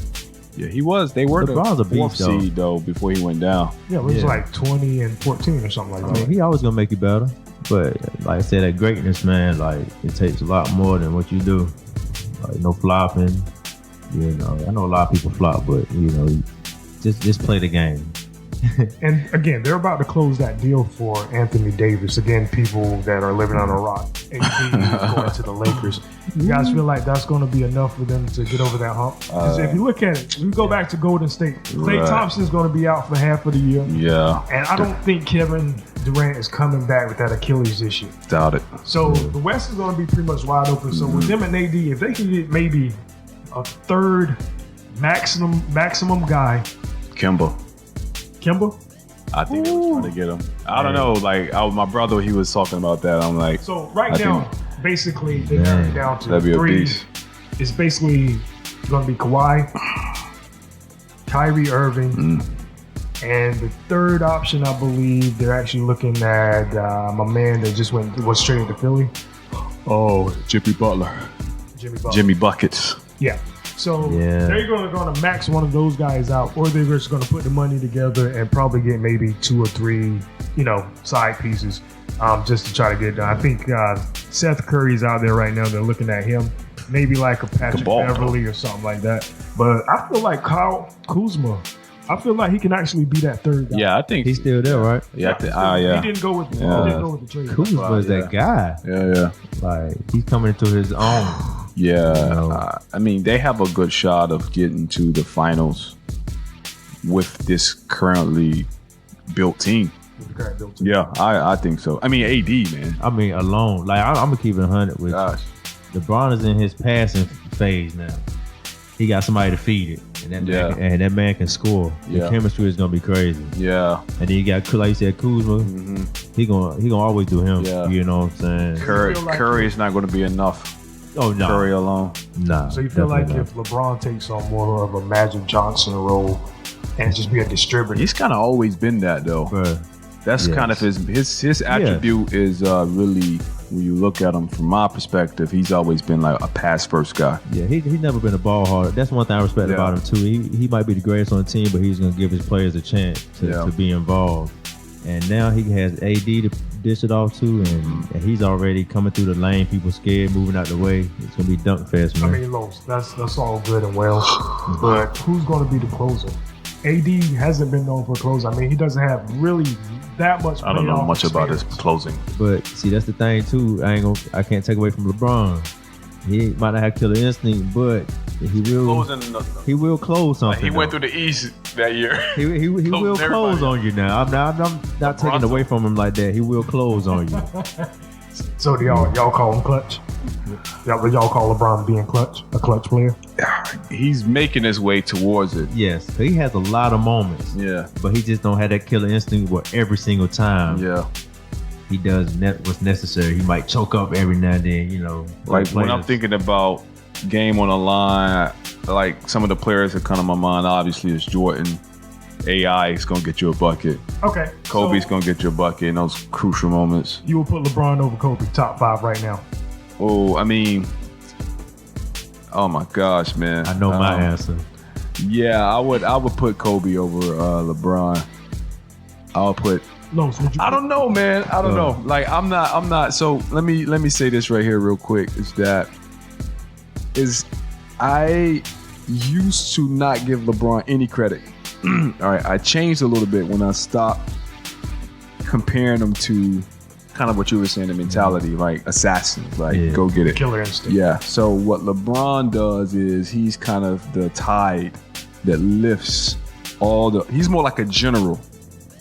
yeah, he was. They were LeBron's the a beast, fourth seed though before he went down. Yeah, it was Yeah. like 20 and 14 or something like I that. mean, he always gonna make you better. But like I said, that greatness, man, like it takes a lot more than what you do. Like no flopping, you know. I know a lot of people flop, but you know, just play the game. And again, they're about to close that deal for Anthony Davis. Again, people that are living on a rock. AD going to the Lakers. You guys feel like that's going to be enough for them to get over that hump? Because if you look at it, we go back to Golden State. Klay Right. Thompson's going to be out for half of the year. Yeah, And I don't think Kevin Durant is coming back with that Achilles issue. doubt it. So the West is going to be pretty much wide open. So with them and AD, if they can get maybe a maximum guy, Kimba. Kimba. I think they was trying to get him. I don't know. Like my brother, he was talking about that. I'm like, So right I now, basically, they narrowed it down to that'd be a three. beast. It's basically going to be Kawhi, Kyrie Irving, and the third option, I believe, they're actually looking at my man that just was traded to Philly, oh, Jimmy Butler, Jimmy Butler. Jimmy Buckets. Yeah. So Yeah. they're going to max one of those guys out, or they're just going to put the money together and probably get maybe 2 or 3, side pieces, just to try to get it done. I think Seth Curry's out there right now. They're looking at him, maybe like a Patrick ball, Beverly or something like that. But I feel like Kyle Kuzma, I feel like he can actually be that third guy. Yeah, I think He's still there, right? Yeah, He didn't go with the trade. Kuzma is that guy. Yeah. Like he's coming into his own. Yeah, No. I mean, they have a good shot of getting to the finals with this currently built team. Yeah, I think so. I mean, AD, man. I mean, alone. Like I'm gonna keep it 100 with you. Gosh. LeBron is in his passing phase now. He got somebody to feed it, and that man can score. Yeah. The chemistry is gonna be crazy. Yeah. And then you got, like you said, Kuzma. He gonna always do him. Yeah. You know what I'm saying? Curry is not going to be enough. Oh no, Curry alone. nah. So you feel like definitely if LeBron takes on more of a Magic Johnson role and just be a distributor, He's kind of always been that, though. not. Bruh. That's Yes. kind of his attribute is really, when you look at him from my perspective, he's always been like a pass first guy. Yeah, he's never been a ball hard. That's one thing I respect Yeah. about him too. He might be the greatest on the team, but he's gonna give his players a chance to be involved. And now he has AD to dish it off to, and he's already coming through the lane. People scared, moving out the way. It's gonna be dunk fest, I man. mean, Los, that's all good and well, but who's going to be the closer? AD hasn't been known for a closer. I mean, he doesn't have really that much. I don't know playoff much about his experience. closing. But see, that's the thing too. I can't take away from LeBron. He might not have killer instinct, but he will close something. He went though. through the East that year. He will Closed close everybody. on you now. I'm not taking away from him like that. He will close on you. So do y'all call him clutch? Yeah, but y'all call LeBron being a clutch player? He's making his way towards it. Yes, he has a lot of moments. Yeah. But he just don't have that killer instinct where every single time he does what's necessary. He might choke up every now and then, you know. Like when I'm thinking about game on the line, like some of the players that come to my mind obviously is Jordan. AI is going to get you a bucket. Okay. Kobe's going to get you a bucket in those crucial moments. You will put LeBron over Kobe, top 5 right now. Oh, I mean, oh my gosh, man. I know my answer. Yeah, I would put Kobe over LeBron. I would put I don't know, man. I don't know. Like I'm not so let me say this right here real quick is I used to not give LeBron any credit. All right, I changed a little bit when I stopped comparing them to kind of what you were saying, the mentality, like assassins, like go get it. Killer instinct. Yeah. So what LeBron does is he's kind of the tide that lifts he's more like a general.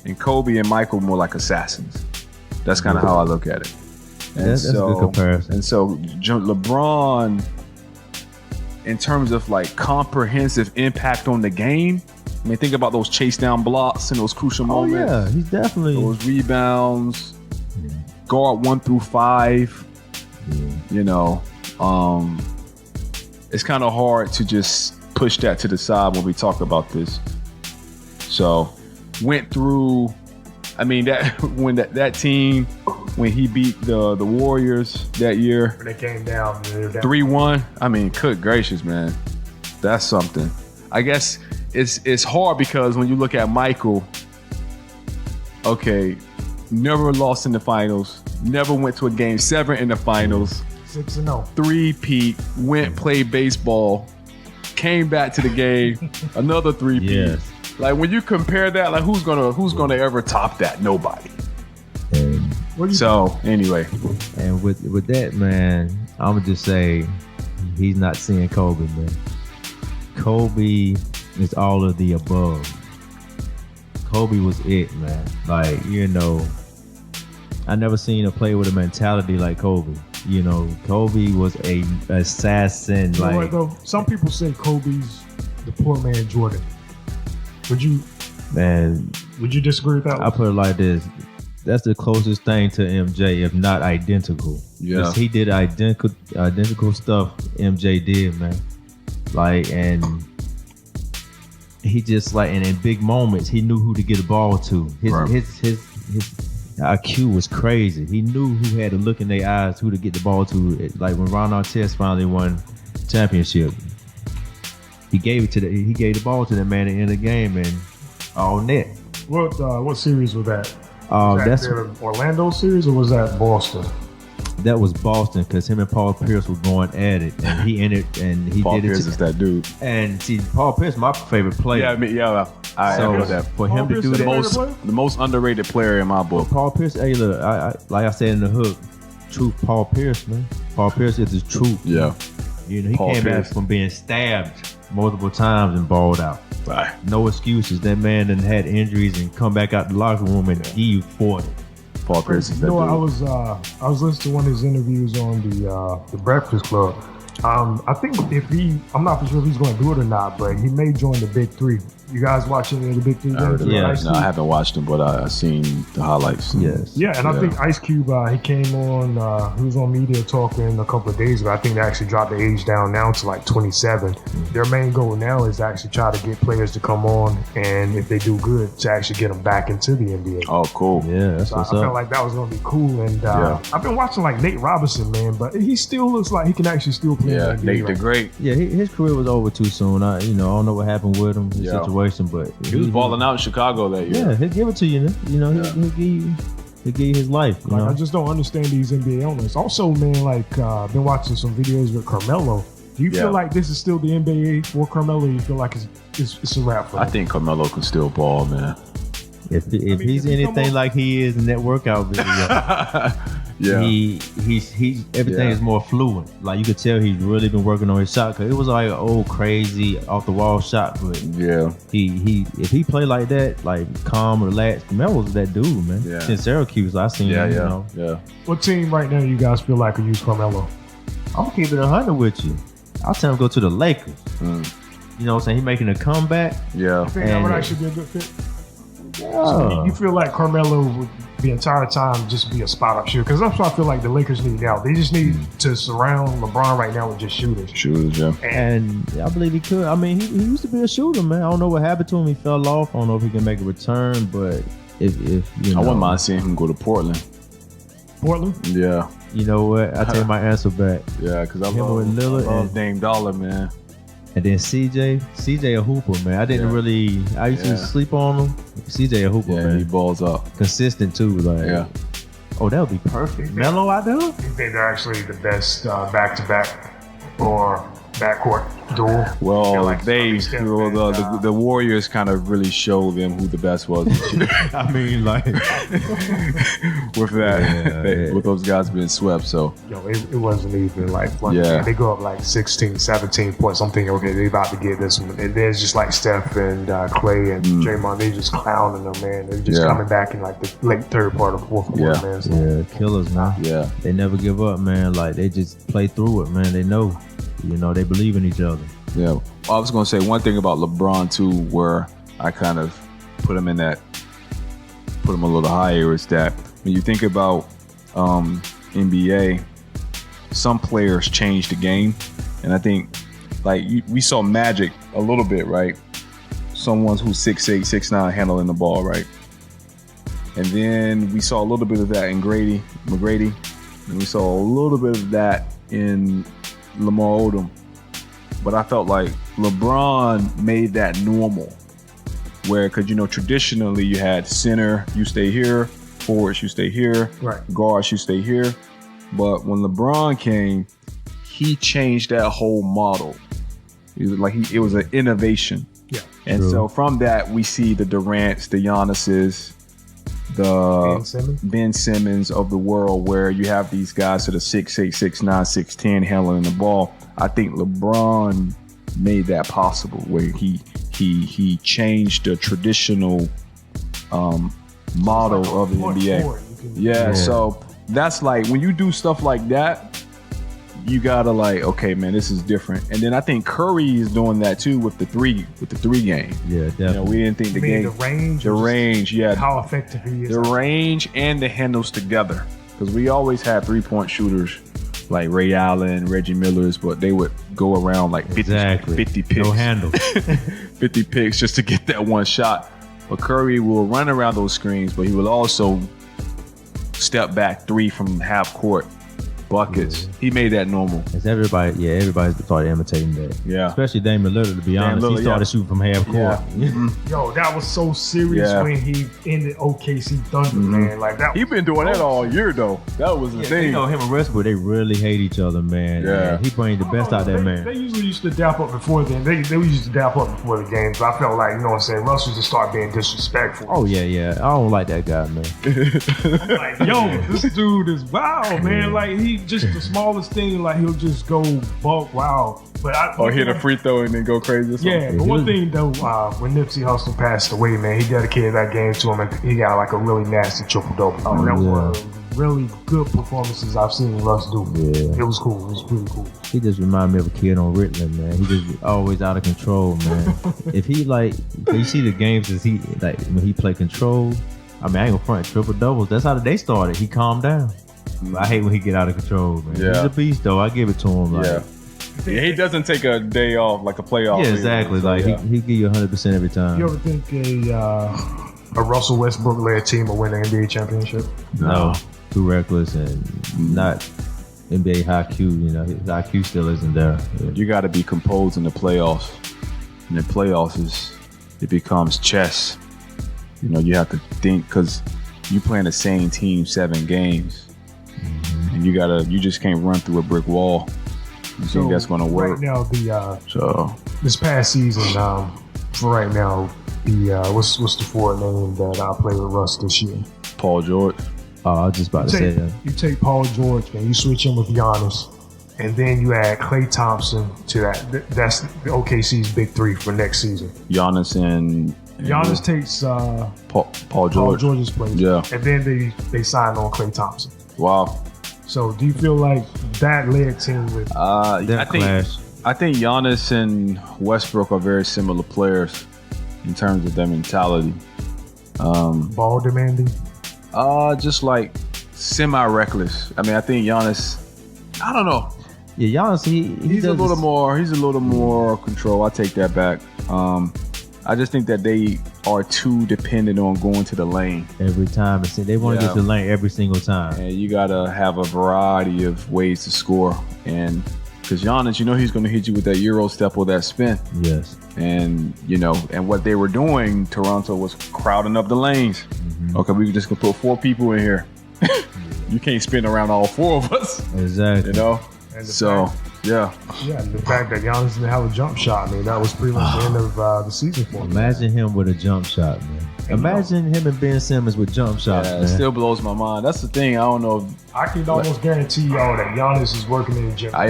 And Kobe and Michael more like assassins. That's kind of how I look at it. And that's a good comparison. And so LeBron, in terms of like comprehensive impact on the game, I mean, think about those chase down blocks and those crucial moments. Oh yeah, he's definitely those rebounds, guard 1 through 5. You know, it's kind of hard to just push that to the side when we talk about this. So. Went through, I mean, that team, when he beat the Warriors that year. When they came down. 3-1. I mean, good gracious, man. That's something. I guess it's hard because when you look at Michael, okay, never lost in the finals, never went to a game 7 in the finals. 6-0. 3-peat, played baseball, came back to the game, another 3-peat. Yes. Like when you compare that, like who's gonna ever top that? Nobody. So anyway, and with that, man, I'm gonna just say he's not seeing Kobe, man. Kobe is all of the above. Kobe was it, man. Like, you know, I never seen a player with a mentality like Kobe. You know, Kobe was a assassin. You know what, though? Some people say Kobe's the poor man Jordan. Would you disagree with that? I put it like this: that's the closest thing to MJ, if not identical. Yeah, 'cause he did identical stuff MJ did, man. Like, and he just like, and in big moments, he knew who to get the ball to. His IQ was crazy. He knew who had to look in their eyes, who to get the ball to. Like when Ron Artest finally won championship. He gave the ball to that man at the end of the game and all net. What series was that? That's the Orlando series, or was that Boston? That was Boston, because him and Paul Pierce were going at it, and he ended and he Paul did Pierce it. is that dude. And see, Paul Pierce, my favorite player. Yeah, I mean, I know that. For him to do that, the most underrated player in my book. Paul Pierce, hey, look, like I said in the hook, truth, Paul Pierce, man. Paul Pierce is the truth. Yeah. You know, he came back from being stabbed multiple times and balled out. Right. No excuses. That man done had injuries and come back out the locker room and give you 40. Paul Pierce is that dude. I was listening to one of his interviews on the Breakfast Club. I think I'm not for sure if he's going to do it or not, but he may join the Big Three. You guys watch any of the Big Three games? Yeah. No, I haven't watched them, but I've seen the highlights. Yes. Yeah, and I think Ice Cube, he came on, he was on Media Talking a couple of days ago. I think they actually dropped the age down now to like 27. Their main goal now is to actually try to get players to come on, and if they do good, to actually get them back into the NBA. Oh, cool. Yeah, that's so what's I up. felt like that was going to be cool. And I've been watching like Nate Robinson, man, but he still looks like he can actually still play in the NBA. Nate the Great. Yeah, his career was over too soon. I don't know what happened with him, his situation, but he was balling out in Chicago that year. Yeah, he'll give it to you. He'll give you his life. You know? I just don't understand these NBA owners. Also, man, like I've been watching some videos with Carmelo. Do you feel like this is still the NBA for Carmelo? Or you feel like it's a wrap for him? I think Carmelo can still ball, man. If he's anything like he is in that workout video, he's everything is more fluent. Like you could tell he's really been working on his shot, because it was like an old crazy off the wall shot. But he if he play like that, like calm, relaxed, Melo's that dude, man. Since Syracuse, I seen him. You know. What team right now you guys feel like could use Carmelo? I'm gonna keep it 100 with you. I'll tell him to go to the Lakers. You know what I'm saying? He making a comeback. Yeah. I think that would actually be a good fit. Yeah. So you feel like Carmelo would the entire time just be a spot-up shooter? Because that's what I feel like the Lakers need now. They just need to surround LeBron right now with just shooters. Shooters, yeah. And I believe he could. I mean, he used to be a shooter, man. I don't know what happened to him. He fell off. I don't know if he can make a return, but if you know, I wouldn't mind seeing him go to Portland. Portland? Yeah. You know what? I take my answer back. Yeah, because I Him love with Lillard love Dame Dollar, man. And then CJ a hooper, man. I didn't really. I used to sleep on him. CJ a hooper, man. He balls up. Consistent too, like. Yeah. Oh, that would be perfect. Melo out there. You think they're actually the best back-to-back or backcourt duel? Well, like the Warriors kind of really showed them who the best was. I mean, like with that, with those guys being swept. So it wasn't even like fun. Yeah. They go up like 16, 17 points. I'm thinking, okay, they about to get this one. And there's just like Steph and Clay and Draymond. They just clowning them, man. They're just coming back in like the late third part of the fourth quarter, man. So. Yeah, killers, man. Yeah, they never give up, man. Like they just play through it, man. They know. You know, they believe in each other. Yeah. I was going to say one thing about LeBron, too, where I kind of put him a little higher, is that when you think about NBA, some players change the game. And I think, like, we saw Magic a little bit, right? Someone who's 6'8", 6'9", handling the ball, right? And then we saw a little bit of that in McGrady. And we saw a little bit of that in Lamar Odom, but I felt like LeBron made that normal, where because traditionally you had center, you stay here, forwards, you stay here, right, guards, you stay here, but when LeBron came, he changed that whole model. It was an innovation, and so from that we see the Durants, the Giannis's, the Ben Simmons of the world, where you have these guys that are 6'8", 6'9", 6'10", handling the ball. I think LeBron made that possible, where he changed the traditional model of the NBA. So that's like when you do stuff like that, you gotta like, okay, man, this is different. And then I think Curry is doing that too with the three game. Yeah, definitely. We didn't think the range, how effective he is. The range and the handles together, because we always had 3-point shooters like Ray Allen, Reggie Miller's, but they would go around like 50 picks, no handle, 50 picks just to get that one shot. But Curry will run around those screens, but he will also step back 3 from half court. Buckets. He made that normal. It's everybody started imitating that. Yeah. Especially Damian Lillard, to be honest. He started shooting from half court. Yo, that was so serious when he ended OKC Thunder, man. Like that. He been doing that all year though. That was the thing. You know, him and Westbrook, they really hate each other, man. Yeah. And he brings the best out that man. They usually used to dap up before then. They used to dap up before the games. I felt like, you know what I'm saying, Russell just started being disrespectful. Oh yeah. I don't like that guy, man. Like, yo, this dude is wild, man. Like he just the smallest thing, like he'll just go bulk wild. But hit a free throw and then go crazy. Yeah, but one thing though, when Nipsey Hussle passed away, man, he dedicated that game to him, and he got like a really nasty triple-double. That was one of the really good performances I've seen Russ do. Yeah. It was cool. It was pretty cool. He just reminded me of a kid on Ritalin, man. He just always out of control, man. If he you see the games as he like when he play control. I mean, I ain't gonna front triple-doubles. That's how they started. He calmed down. I hate when he get out of control, man. He's a beast, though. I give it to him. Like, he doesn't take a day off like a playoff. Yeah, exactly. So, he give you 100% every time. You ever think a Russell Westbrook-led team will win the NBA championship? No. Too reckless and not NBA high Q. You know, his IQ still isn't there. Yeah. You got to be composed in the playoffs. And the playoffs it becomes chess. You know, you have to think because you playing the same team 7 games. And you just can't run through a brick wall. You think that's gonna work? Right now, this past season, for right now, what's the forward name that I played with Russ this year? Paul George. I was just about to say that. You take Paul George and you switch him with Giannis, and then you add Klay Thompson to that. That's the OKC's big 3 for next season. Giannis takes Paul George. Paul George's place. Yeah. And then they sign on Klay Thompson. Wow. So do you feel like that led to with I think Giannis and Westbrook are very similar players in terms of their mentality. Ball demanding? Just like semi-reckless. I mean, I think Giannis, I don't know. Yeah, Giannis, He's a little more control. I take that back. I just think that they are too dependent on going to the lane every time. They want to get to the lane every single time. And you gotta have a variety of ways to score. And because Giannis, he's going to hit you with that Euro step or that spin. Yes. And and what they were doing, Toronto was crowding up the lanes. Mm-hmm. Okay, we just gonna put 4 people in here. You can't spin around all 4 of us. Exactly. Yeah, and the fact that Giannis didn't have a jump shot, I mean, that was pretty much the end of the season for him. Imagine him with a jump shot, man. Imagine him and Ben Simmons with jump shots, man. It still blows my mind. That's the thing. I don't know. I can almost guarantee y'all that Giannis is working in the gym. I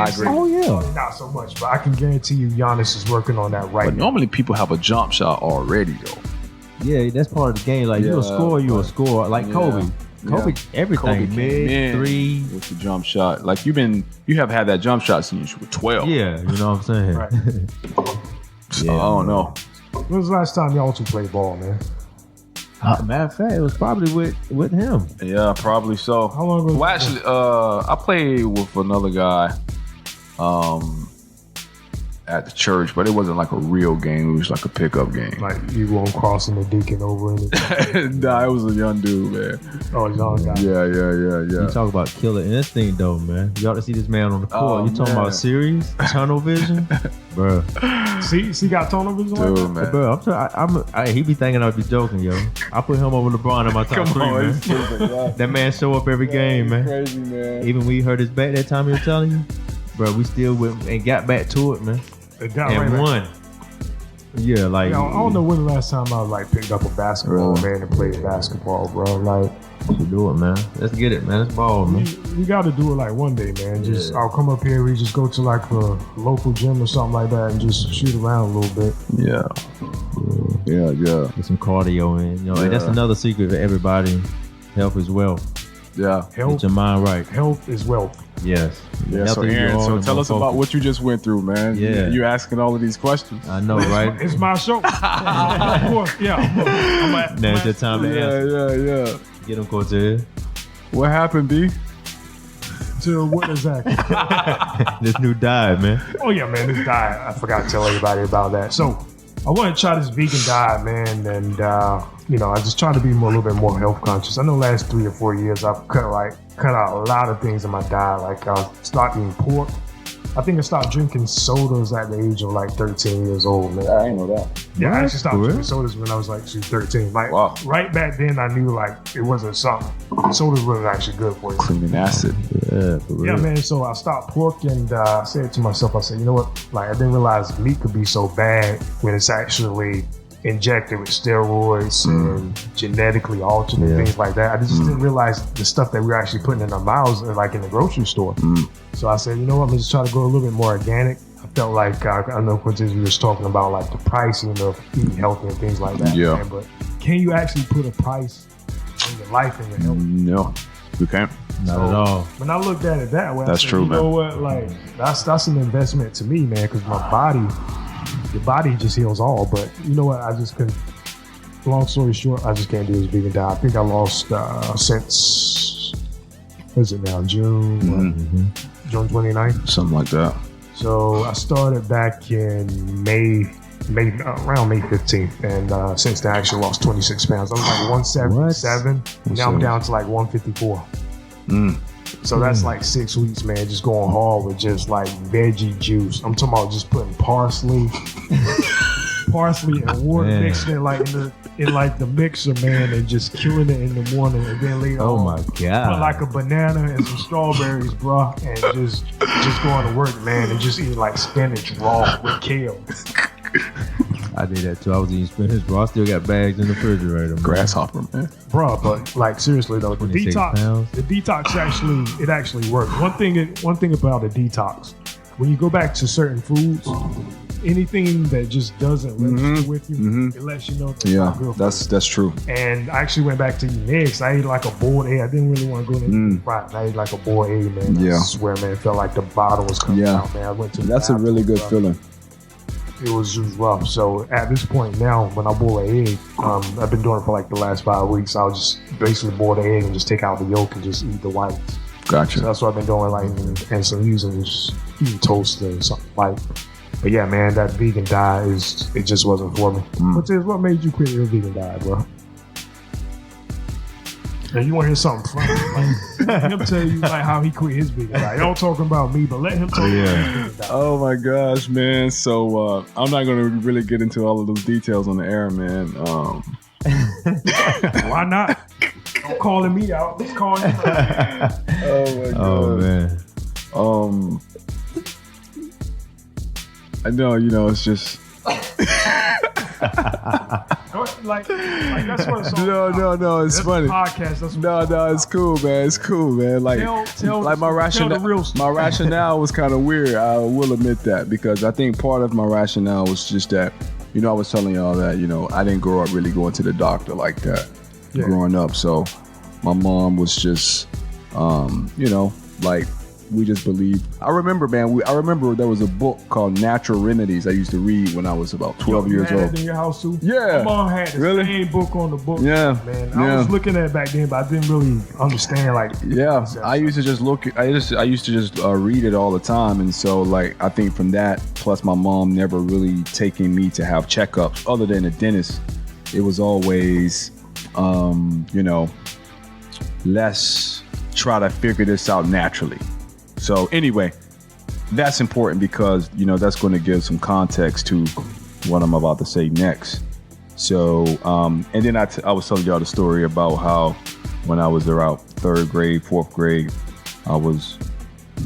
agree. Oh, yeah. Not so much, but I can guarantee you Giannis is working on that right now. But normally people have a jump shot already, though. Yeah, that's part of the game. Like, you a score. Like Kobe. Kobe, everything. Kobe mid, 3. With the jump shot. Like, you have had that jump shot since you were 12. Yeah, you know what I'm saying? Right. I don't know. When was the last time y'all two played ball, man? Matter of fact, it was probably with him. Yeah, probably so. How long ago? Well, actually, I played with another guy at the church, but it wasn't like a real game. It was like a pickup game. Like you won't crossing the deacon over anything? Nah, it was a young dude, man. Oh, young guy. Yeah. You talk about killer instinct, though, man. You ought to see this man on the court. You talking about serious tunnel vision, bro? See, got tunnel vision, dude, man. Bro, he be thinking I'd be joking, yo. I put him over LeBron in my top 3, man. That man show up every game, man. Crazy, man. Even when he hurt his back that time, he was telling you, bro, we still went and got back to it, man. And won. Yeah, like I don't know when the last time I like picked up a basketball, man, and played basketball, bro. Like, we do it, man. Let's get it, man. Let's ball, man. We got to do it like one day, man. I'll come up here. We just go to like a local gym or something like that and just shoot around a little bit. Yeah. Get some cardio in, And that's another secret for everybody. Health is wealth. Yeah. Get your mind right. Health is wealth. Yes. Yeah. So Aaron, tell us about what you just went through, man. Yeah. You asking all of these questions. I know, right? It's my show. Of course, yeah. Now it's your time to answer. Yeah. Get him, Cortez. What happened, B? To what exactly? This new diet, man. Oh yeah, man, this diet. I forgot to tell everybody about that. So I want to try this vegan diet, man, and I just try to be a little bit more health conscious. I know the last 3 or 4 years I've cut out a lot of things in my diet. Like I stopped eating pork. I think I stopped drinking sodas at the age of like 13 years old, man. I didn't know that. Yeah, I actually stopped drinking sodas when I was like 13. Like right back then, I knew like it wasn't something. Sodas wasn't actually good for you. Cleaning acid. Yeah, man. So I stopped pork and I said to myself, I said, you know what? Like I didn't realize meat could be so bad when it's actually injected with steroids and genetically altered and things like that. I just didn't realize the stuff that we're actually putting in our mouths, like in the grocery store. So I said, you know what? I'm gonna just try to go a little bit more organic. I felt like I know Cortez was talking about like the pricing of eating healthy and things like that. Yeah. Man, but can you actually put a price on your life and your health? No, you can't. Not at all. When I looked at it that way, that's I said, true, you know what? Like that's an investment to me, man, because my body. The body just heals all, but you know what? I just couldn't. Long story short, I just can't do this vegan diet. I think I lost since what is it now? June 29th, something like that. So I started back in around May 15th, and since then I actually lost 26 pounds. I was like 177. Now I'm down to like 154. So that's like 6 weeks, man, just going hard with just like veggie juice. I'm talking about just putting parsley and water, mixing it like in like the mixer, man, and just killing it in the morning, and then later on, my God, put like a banana and some strawberries, bro, and just going to work, man, and just eating like spinach raw with kale. I did that too. I was eating spinach, bro. I still got bags in the refrigerator, man. Grasshopper, man. Bro, but like seriously though, the detox actually works. One thing about a detox, when you go back to certain foods, anything that just doesn't register with you, it lets you know. Yeah, that's true. And I actually went back to eating eggs. I ate like a boiled egg. I didn't really want to go into the fried. I ate like a boiled egg, man. Yeah. I swear, man, it felt like the bottle was coming out, man. I went to. That's a really good feeling. It was rough. So at this point now, when I boil an egg, I've been doing it for like the last 5 weeks. I'll just basically boil the egg and just take out the yolk and just eat the white. Gotcha. So that's what I've been doing, like, and some using just eating toast or something like. But yeah, man, that vegan diet it just wasn't for me. What made you quit your vegan diet, bro? And you want to hear something funny? Like, let him tell you like how he quit his vegan diet. Y'all talking about me, but let him tell you. Oh my gosh, man! So I'm not gonna really get into all of those details on the air, man. Why not? Don't calling me out. Let's call you. Oh my god. Oh man. I know, it's just. like that's what it's all about. No, it's that's funny. Podcast. That's It's cool, man. It's cool, man. Like, my rationale was kind of weird. I will admit that, because I think part of my rationale was just that, I was telling y'all that, I didn't grow up really going to the doctor like that growing up. So my mom was just, like, we just believe. I remember, man. I remember there was a book called Natural Remedies I used to read when I was about 12 years you had old. That in your house too? Yeah. My mom had the same book on the book. Yeah, man. I was looking at it back then, but I didn't really understand. Like, I used to just look. I used to just read it all the time, and so like I think from that, plus my mom never really taking me to have checkups other than a dentist. It was always, let's try to figure this out naturally. So anyway, that's important because, that's going to give some context to what I'm about to say next. So, and then I was telling y'all the story about how when I was around 3rd grade, 4th grade, I was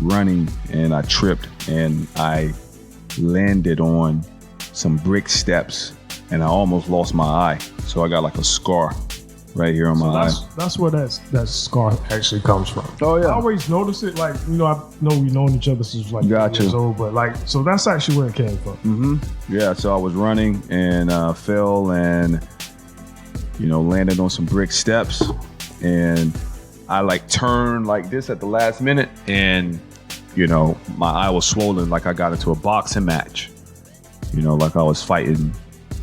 running and I tripped and I landed on some brick steps and I almost lost my eye. So I got like a scar right here on my eye. That's where that scar actually comes from. Oh yeah. I always notice it. Like, I know we've known each other since like 8 years old, but like, so that's actually where it came from. Yeah. So I was running and fell and landed on some brick steps, and I like turned like this at the last minute, and my eye was swollen like I got into a boxing match. Like I was fighting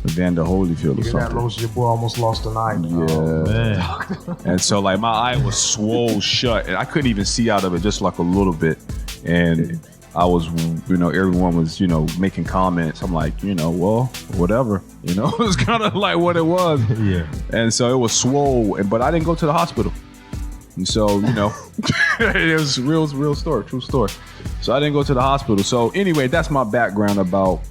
Evander Holyfield or something. Your boy almost lost an eye. Yeah. And so like my eye was swole shut and I couldn't even see out of it, just like a little bit. And I was, everyone was, making comments. I'm like, well, whatever. It was kind of like what it was. Yeah. And so it was swole, but I didn't go to the hospital. And so, it was real story, true story. So I didn't go to the hospital. So anyway, that's my background about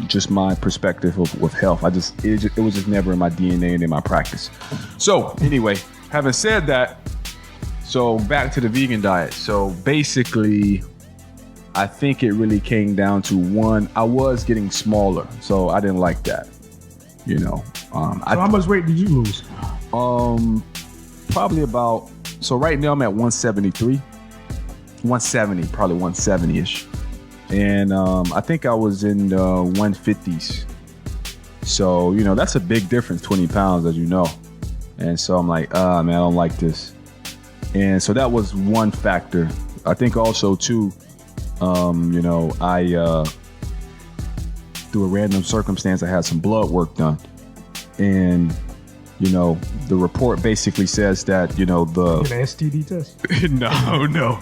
just my perspective with health. It was just never in my DNA and in my practice. So anyway, having said that, so back to the vegan diet. So basically, I think it really came down to one, I was getting smaller, so I didn't like that. So how much weight did you lose? Probably about, so right now I'm at 173, 170, probably 170-ish. And I think I was in the 150s. So, that's a big difference, 20 pounds, as you know. And so I'm like, man, I don't like this. And so that was one factor. I think also, too, I, through a random circumstance, I had some blood work done. And, the report basically says that, the... An STD test? No.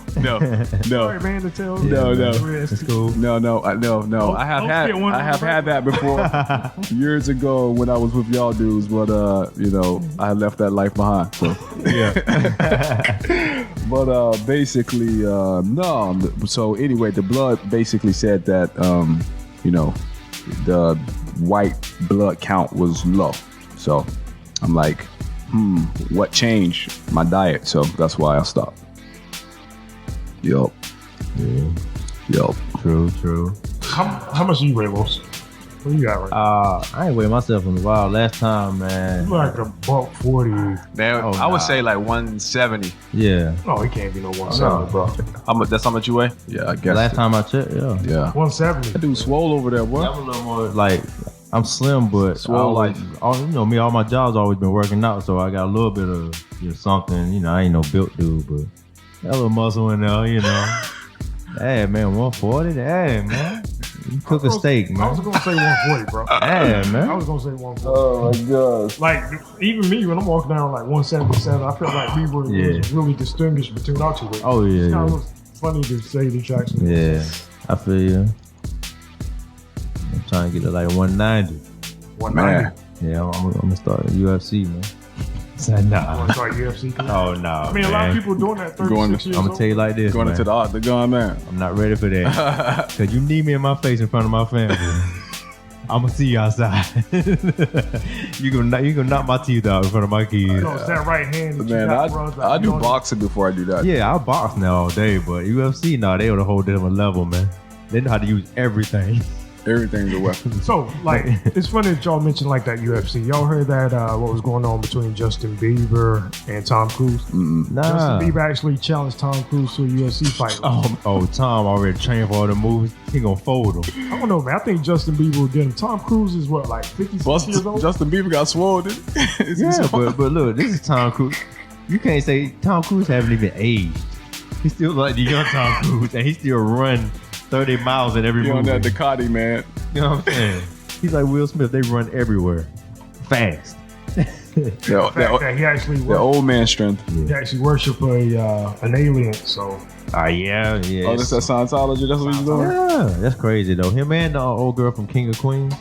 Sorry, man, to tell you. No. That's cool. No. I have had that before years ago when I was with y'all dudes, but I left that life behind. So yeah. But basically, no. So anyway, the blood basically said that the white blood count was low. So I'm like, what changed? My diet. So that's why I stopped. Yup. Yeah. Yup. True. How much do you weigh, Rose? What you got right now? I ain't weighed myself in a while. Last time, man. You like a buck 40. Man, I would say like 170. Yeah. No, it can't be no 170, bro. That's how much you weigh? Yeah, I guess. Last time I checked, yeah. Yeah. 170. That dude swole over there, boy. I'm a little more like, I'm slim, but Swole you know me, all my jobs always been working out, so I got a little bit of something, I ain't no built dude, but got a little muscle in there, Hey, man, 140? Hey, man. You cook a steak, man. I was gonna say 140, bro. Hey, man. I was gonna say 140. Oh, my gosh. Like, even me, when I'm walking down like 177, I feel like we were really distinguished between our two weights. Oh, yeah. It's kind of funny to say this, actually. Yeah, I feel you. I'm trying to get to like 190. 190. Yeah, I'm gonna start UFC, man. Said You nah. want to start UFC? Oh no. I mean, a lot of people doing that 36 years I'm gonna old. tell you like this, Going man. into the octagon, man. I'm not ready for that. Cause you need me in my face in front of my family. I'm gonna see you outside. you gonna knock my teeth out in front of my kids. No, it's that right hand. That Man, you got runs I out. do boxing before I do that. Yeah, I box now all day, but UFC, they on a whole different level, man. They know how to use everything. Everything's a weapon. So, like, it's funny that y'all mentioned like that UFC. Y'all heard that what was going on between Justin Bieber and Tom Cruise? Nah. Justin Bieber actually challenged Tom Cruise to a UFC fight. Oh, Tom already trained for all the movies. He gonna fold him. I don't know, man. I think Justin Bieber will get him. Tom Cruise is what, like 56 years old? Justin Bieber got swole, didn't he? Yeah, but look, this is Tom Cruise. You can't say Tom Cruise haven't even aged. He's still like the young Tom Cruise, and he still run 30 miles in every He on movie. that Ducati, man. You know what I'm saying? He's like Will Smith. They run everywhere, fast. The fact that he actually The old man strength. he actually worship an alien. So Yeah. Oh, that's that Scientology. That's what he's doing. Yeah, that's crazy though. Him and the old girl from King of Queens.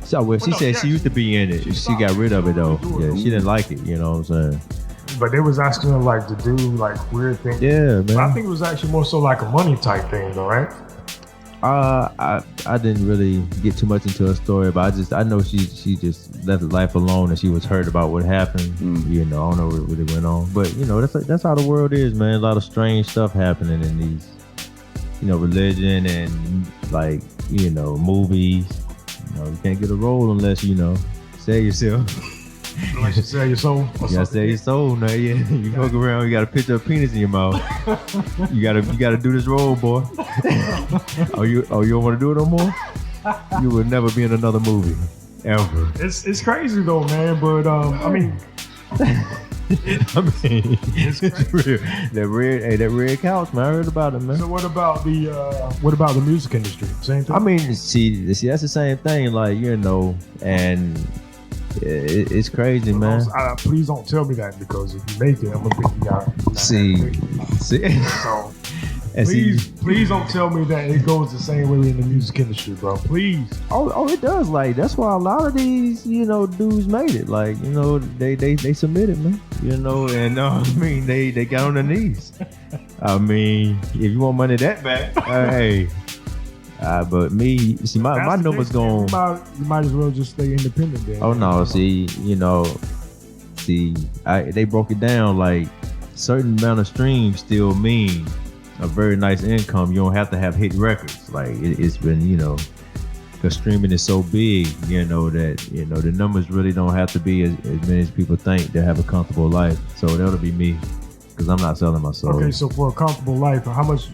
So she said she used to be in it. She got rid of it though. Yeah, she didn't like it. You know what I'm saying? but they was asking her like to do like weird things. Yeah, But I man. think it was actually more so like a money type thing, though, right? I didn't really get too much into her story, but I know she just left life alone and she was hurt about what happened. I don't know what really went on, but that's how the world is, man. A lot of strange stuff happening in these, religion and like movies. You can't get a role unless sell yourself. Unless you sell your soul. You gotta sell your soul now. Yeah, you fuck around. You got a picture of penis in your mouth. You gotta do this role, boy. You don't want to do it no more? You will never be in another movie ever. It's crazy though, man. But I mean, It's real. That red couch, man. I heard about it, man. so what about the music industry? Same thing. I mean, see, that's the same thing. Like and it's crazy, man. Please don't tell me that, because if you make it, I'm gonna think you got. See. So And please don't tell me that it goes the same way in the music industry, bro. Please. Oh, it does. Like, that's why a lot of these, dudes made it. Like, they submitted, man. And I mean, they got on their knees. I mean, if you want money that bad, hey. But me, see, my number's going. You might as well just stay independent then. Oh no, see, they broke it down like certain amount of streams still mean a very nice income. You don't have to have hit records. Like it's been, because streaming is so big, that the numbers really don't have to be as many as people think to have a comfortable life. So that'll be me, because I'm not selling my soul. Okay, so for a comfortable life, how much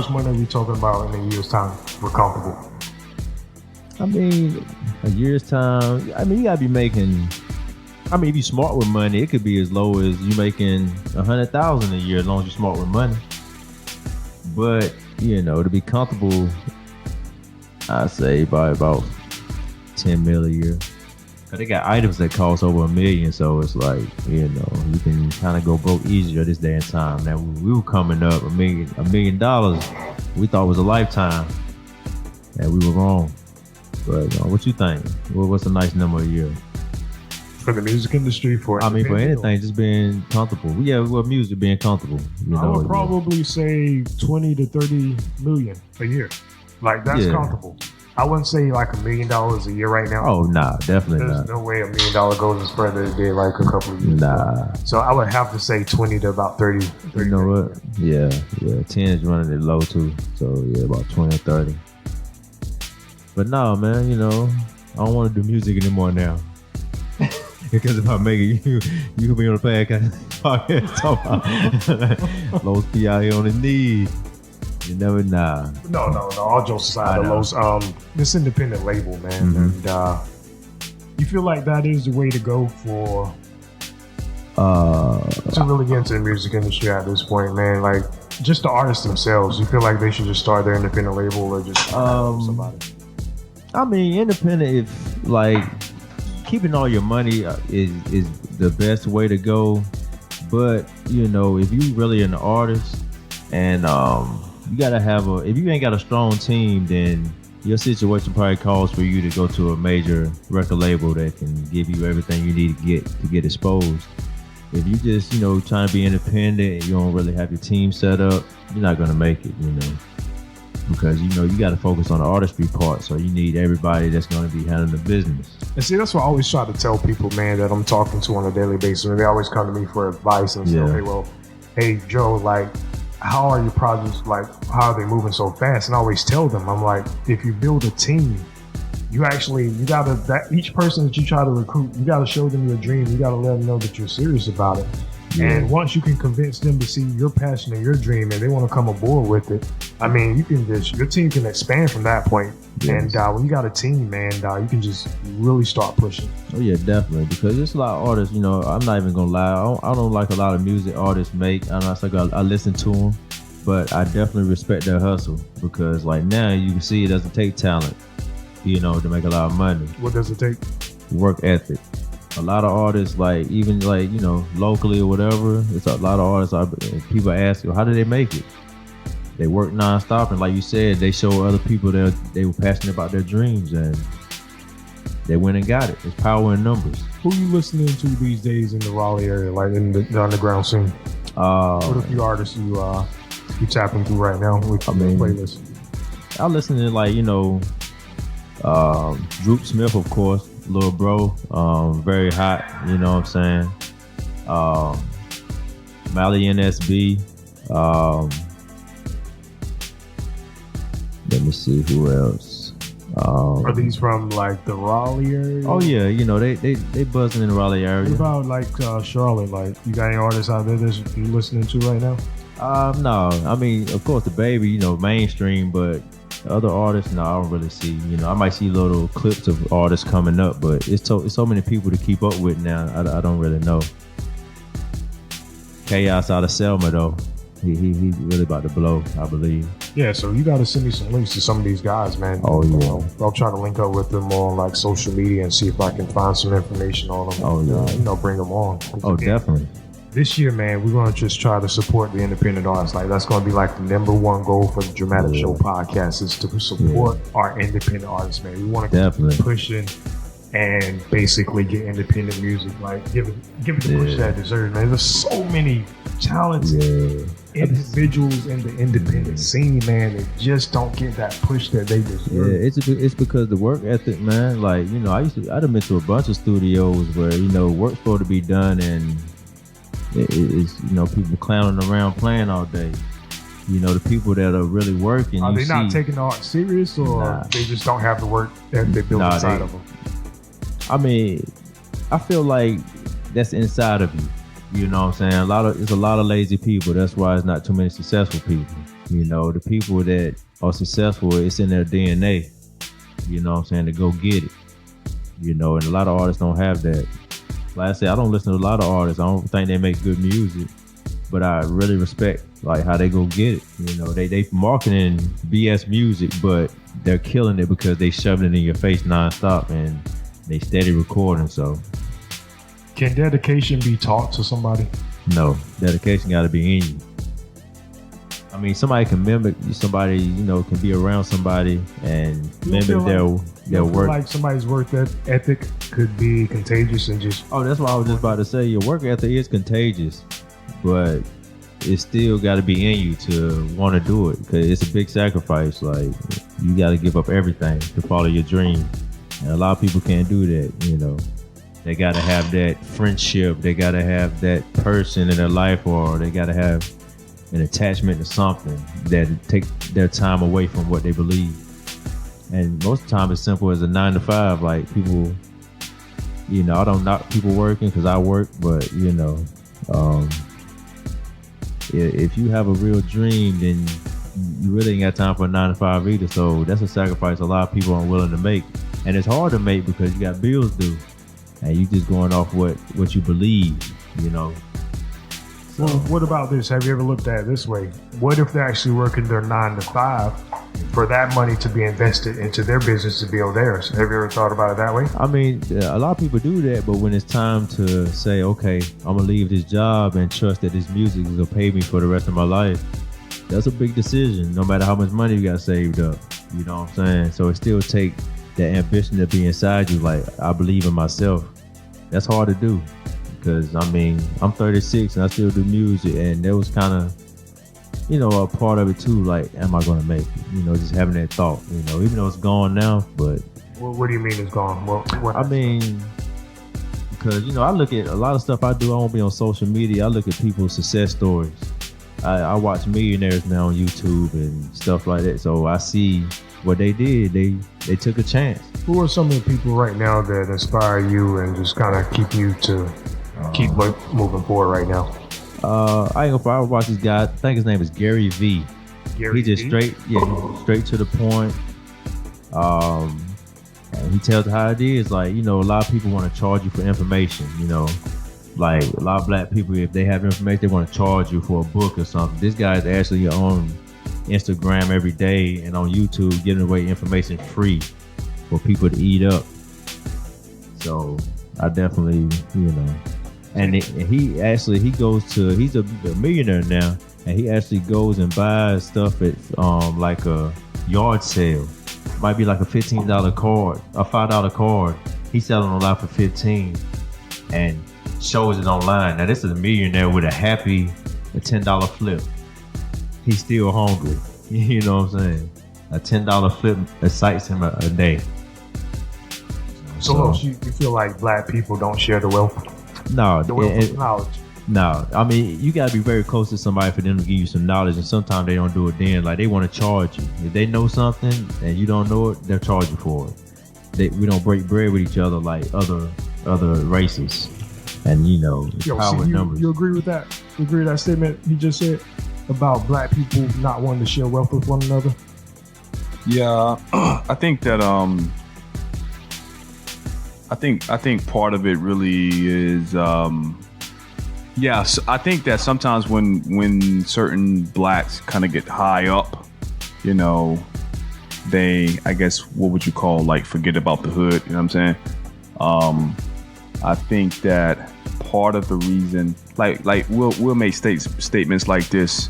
money are we talking about in a year's time for comfortable? I mean, a year's time. I mean, you gotta be making. I mean, if you're smart with money, it could be as low as you making $100,000 a year, as long as you're smart with money. But to be comfortable, I say by about $10 million a year. Cause they got items that cost over $1 million, so it's like you can kind of go broke easier this day and time. Now we were coming up $1 million, we thought was a lifetime, and we were wrong. But what you think? What's a nice number a year? For the music industry, for anything, just being comfortable. Yeah, music, being comfortable. I would probably say 20 to 30 million a year. Like that's comfortable. I wouldn't say like $1 million a year right now. Oh nah, definitely There's not. no way $1 million goes as further as it did like a couple of years ago. So I would have to say 20 to about 30. You know what? Yeah. 10 is running it low too. So yeah, about 20 or 30. But no, man, I don't want to do music anymore now. Because if I make it, you could be on the podcast talking about Los P out here on his knees. You never know. No. All jokes aside, Los, this independent label, man, and you feel like that is the way to go for to really get into the music industry at this point, man. Like, just the artists themselves, you feel like they should just start their independent label or just somebody? I mean, independent, if like keeping all your money is the best way to go. But if you really an artist and you gotta have if you ain't got a strong team, then your situation probably calls for you to go to a major record label that can give you everything you need to get exposed. If you just, trying to be independent and you don't really have your team set up, you're not going to make it, because, you got to focus on the artistry part. So you need everybody that's going to be handling the business. And see, that's what I always try to tell people, man, that I'm talking to on a daily basis. When they always come to me for advice and say, hey, Joe, like, how are your projects, like, how are they moving so fast? And I always tell them, I'm like, if you build a team, you gotta, each person that you try to recruit, you gotta show them your dream. You gotta let them know that you're serious about it. Yeah. And once you can convince them to see your passion and your dream and they want to come aboard with it, I mean, your team can expand from that point. Yes. And when you got a team, man, you can just really start pushing. Oh yeah, definitely. Because there's a lot of artists, I'm not even gonna lie. I don't like a lot of music artists make. I listen to them, but I definitely respect their hustle because like now you can see it doesn't take talent, to make a lot of money. What does it take? Work ethic. A lot of artists, like even like locally or whatever, it's a lot of artists. People ask, how do they make it? They work nonstop, and like you said, they show other people that they were passionate about their dreams, and they went and got it. It's power in numbers. Who you listening to these days in the Raleigh area, like in the underground scene? What a few artists you tapping through right now with your playlist? I listen to like Droop Smith, of course, Lil Bro, very hot, you know what I'm saying? Mally NSB, let me see who else. Are these from like the Raleigh area? Oh yeah, they buzzing in the Raleigh area. What about like Charlotte? Like, you got any artists out there that you listening to right now? No, I mean, of course the Baby, mainstream, but other artists, no, I don't really see. I might see little clips of artists coming up, but it's so many people to keep up with now. I don't really know. Chaos out of Selma though, he really about to blow, I believe. Yeah, so you got to send me some links to some of these guys, man. Oh yeah. I'll try to link up with them on like social media and see if I can find some information on them. Oh yeah. Bring them on. Oh, definitely. This year, man, we're going to just try to support the independent artists. Like, that's going to be like the number one goal for the Droematic Show podcast is to support our independent artists, man. We want to keep pushing and basically get independent music, like give it the push that it deserves, man. There's so many talented individuals in the independent scene, man, that just don't get that push that they deserve. Yeah, it's because the work ethic, man. Like, I'd have been to a bunch of studios where work's supposed to be done and it's people clowning around playing all day. The people that are really working. Are they not taking the art serious, or they just don't have the work that they built inside of them? I mean, I feel like that's inside of you. You know what I'm saying? It's a lot of lazy people. That's why it's not too many successful people. The people that are successful, it's in their DNA. You know what I'm saying? To go get it. And a lot of artists don't have that. Like I said, I don't listen to a lot of artists. I don't think they make good music, but I really respect like how they go get it. They marketing BS music, but they're killing it because they shoving it in your face nonstop and they steady recording. So, can dedication be taught to somebody? No, dedication got to be in you. I mean, somebody can mimic somebody, can be around somebody and mimic their work. Like somebody's work ethic could be contagious and just. Oh, that's what I was just about to say. Your work ethic is contagious, but it still got to be in you to want to do it because it's a big sacrifice. Like, you got to give up everything to follow your dream, and a lot of people can't do that. They got to have that friendship. They got to have that person in their life, or they got to have an attachment to something that take their time away from what they believe. And most of the time it's simple as a 9 to 5. Like people, you know, I don't knock people working because I work, but you know, if you have a real dream, then you really ain't got time for a 9 to 5 either. So that's a sacrifice a lot of people aren't willing to make. And it's hard to make because you got bills due. And you just going off what you believe, you know. So, well, what about this? Have you ever looked at it this way? What if they're actually working their 9 to 5 for that money to be invested into their business to build theirs? Have you ever thought about it that way? I mean, a lot of people do that, but when it's time to say, okay, I'm gonna leave this job and trust that this music is gonna pay me for the rest of my life, that's a big decision, no matter how much money you got saved up. You know what I'm saying? So it still take that ambition to be inside you, like, I believe in myself. That's hard to do because, I mean, I'm 36 and I still do music, and that was kind of, you know, a part of it too, like, am I going to make it? You know, just having that thought, you know, even though it's gone now, but... What do you mean it's gone? What I mean, because, you know, I look at a lot of stuff I do, I won't be on social media, I look at people's success stories. I watch millionaires now on YouTube and stuff like that, so I see what they did. They took a chance. Who are some of the people right now that inspire you and just kind of keep you to keep moving forward right now? I ain't gonna watch this guy. I think his name is Gary V. He just straight to the point. And he tells how it is. Like, you know, a lot of people want to charge you for information, you know. Like a lot of black people, if they have information, they want to charge you for a book or something. This guy is actually on Instagram every day and on YouTube giving away information free for people to eat up. So I definitely, you know, and he goes to, he's a millionaire now, and he actually goes and buys stuff at like a yard sale. Might be like a $15 card, a $5 card. He's selling online for $15 and shows it online. Now this is a millionaire with a $10 flip. He's still hungry. You know what I'm saying? A $10 flip excites him a day. So you feel like black people don't share the wealth? No, the wealth of knowledge. No, I mean, you gotta be very close to somebody for them to give you some knowledge, and sometimes they don't do it then. Like, they want to charge you. If they know something and you don't know it, they'll charge you for it. We don't break bread with each other like other races. And you know, numbers. You agree with that? You agree with that statement you just said about black people not wanting to share wealth with one another? Yeah, I think that I think part of it really is so I think that sometimes when certain blacks kind of get high up, you know, they, I guess, what would you call, like, forget about the hood, you know what I'm saying? I think that part of the reason, like we'll make statements like this,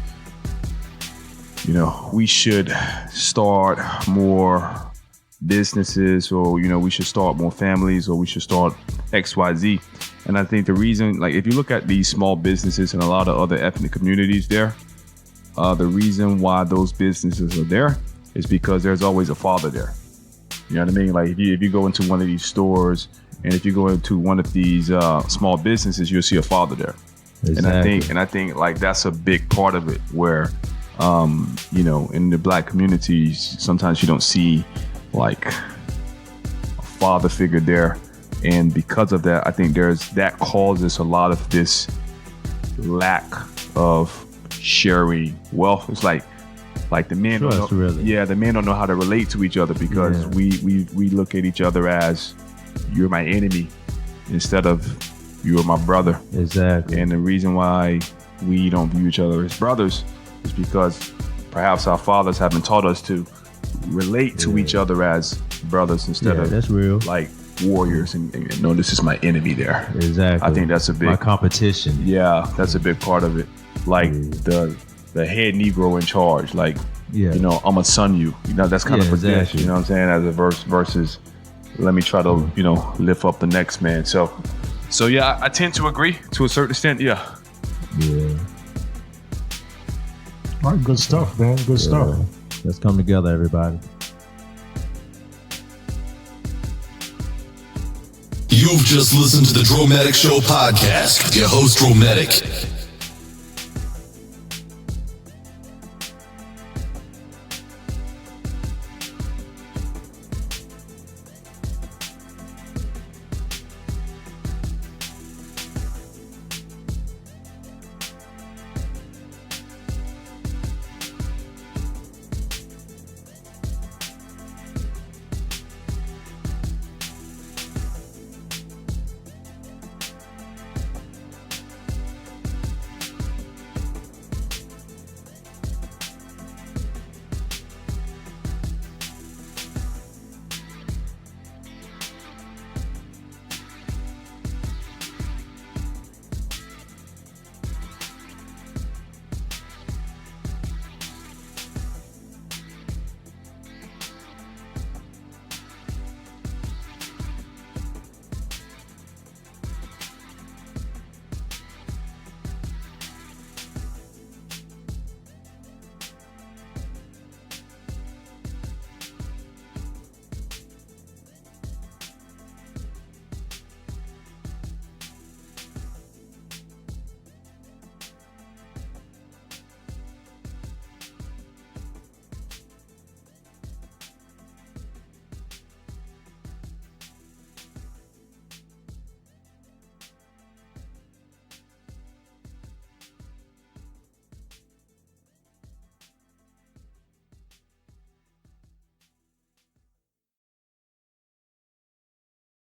you know, we should start more businesses, or, you know, we should start more families, or we should start XYZ. And I think the reason, like, if you look at these small businesses in a lot of other ethnic communities there, the reason why those businesses are there is because there's always a father there. You know what I mean? Like, if you go into one of these stores, and if you go into one of these small businesses, you'll see a father there. Exactly. And I think like that's a big part of it, where you know, in the black communities, sometimes you don't see like a father figure there. And because of that, I think that causes a lot of this lack of sharing wealth. It's like the men don't know, the men don't know how to relate to each other, because we look at each other as, you're my enemy instead of you're my brother. Exactly. And the reason why we don't view each other as brothers is because perhaps our fathers haven't taught us to relate to each other as brothers instead of, that's real, like warriors and no, this is my enemy there. Exactly. I think that's a big, my competition. Yeah, that's a big part of it. Like the head Negro in charge, like, you know, I'm gonna son you. You know, that's kind of exactly. You know what I'm saying? As a versus let me try to, you know, lift up the next man. So yeah, I tend to agree to a certain extent. Yeah. All right, good stuff, man. Good stuff. Let's come together, everybody. You've just listened to the Droematic Show podcast with your host, Droematic.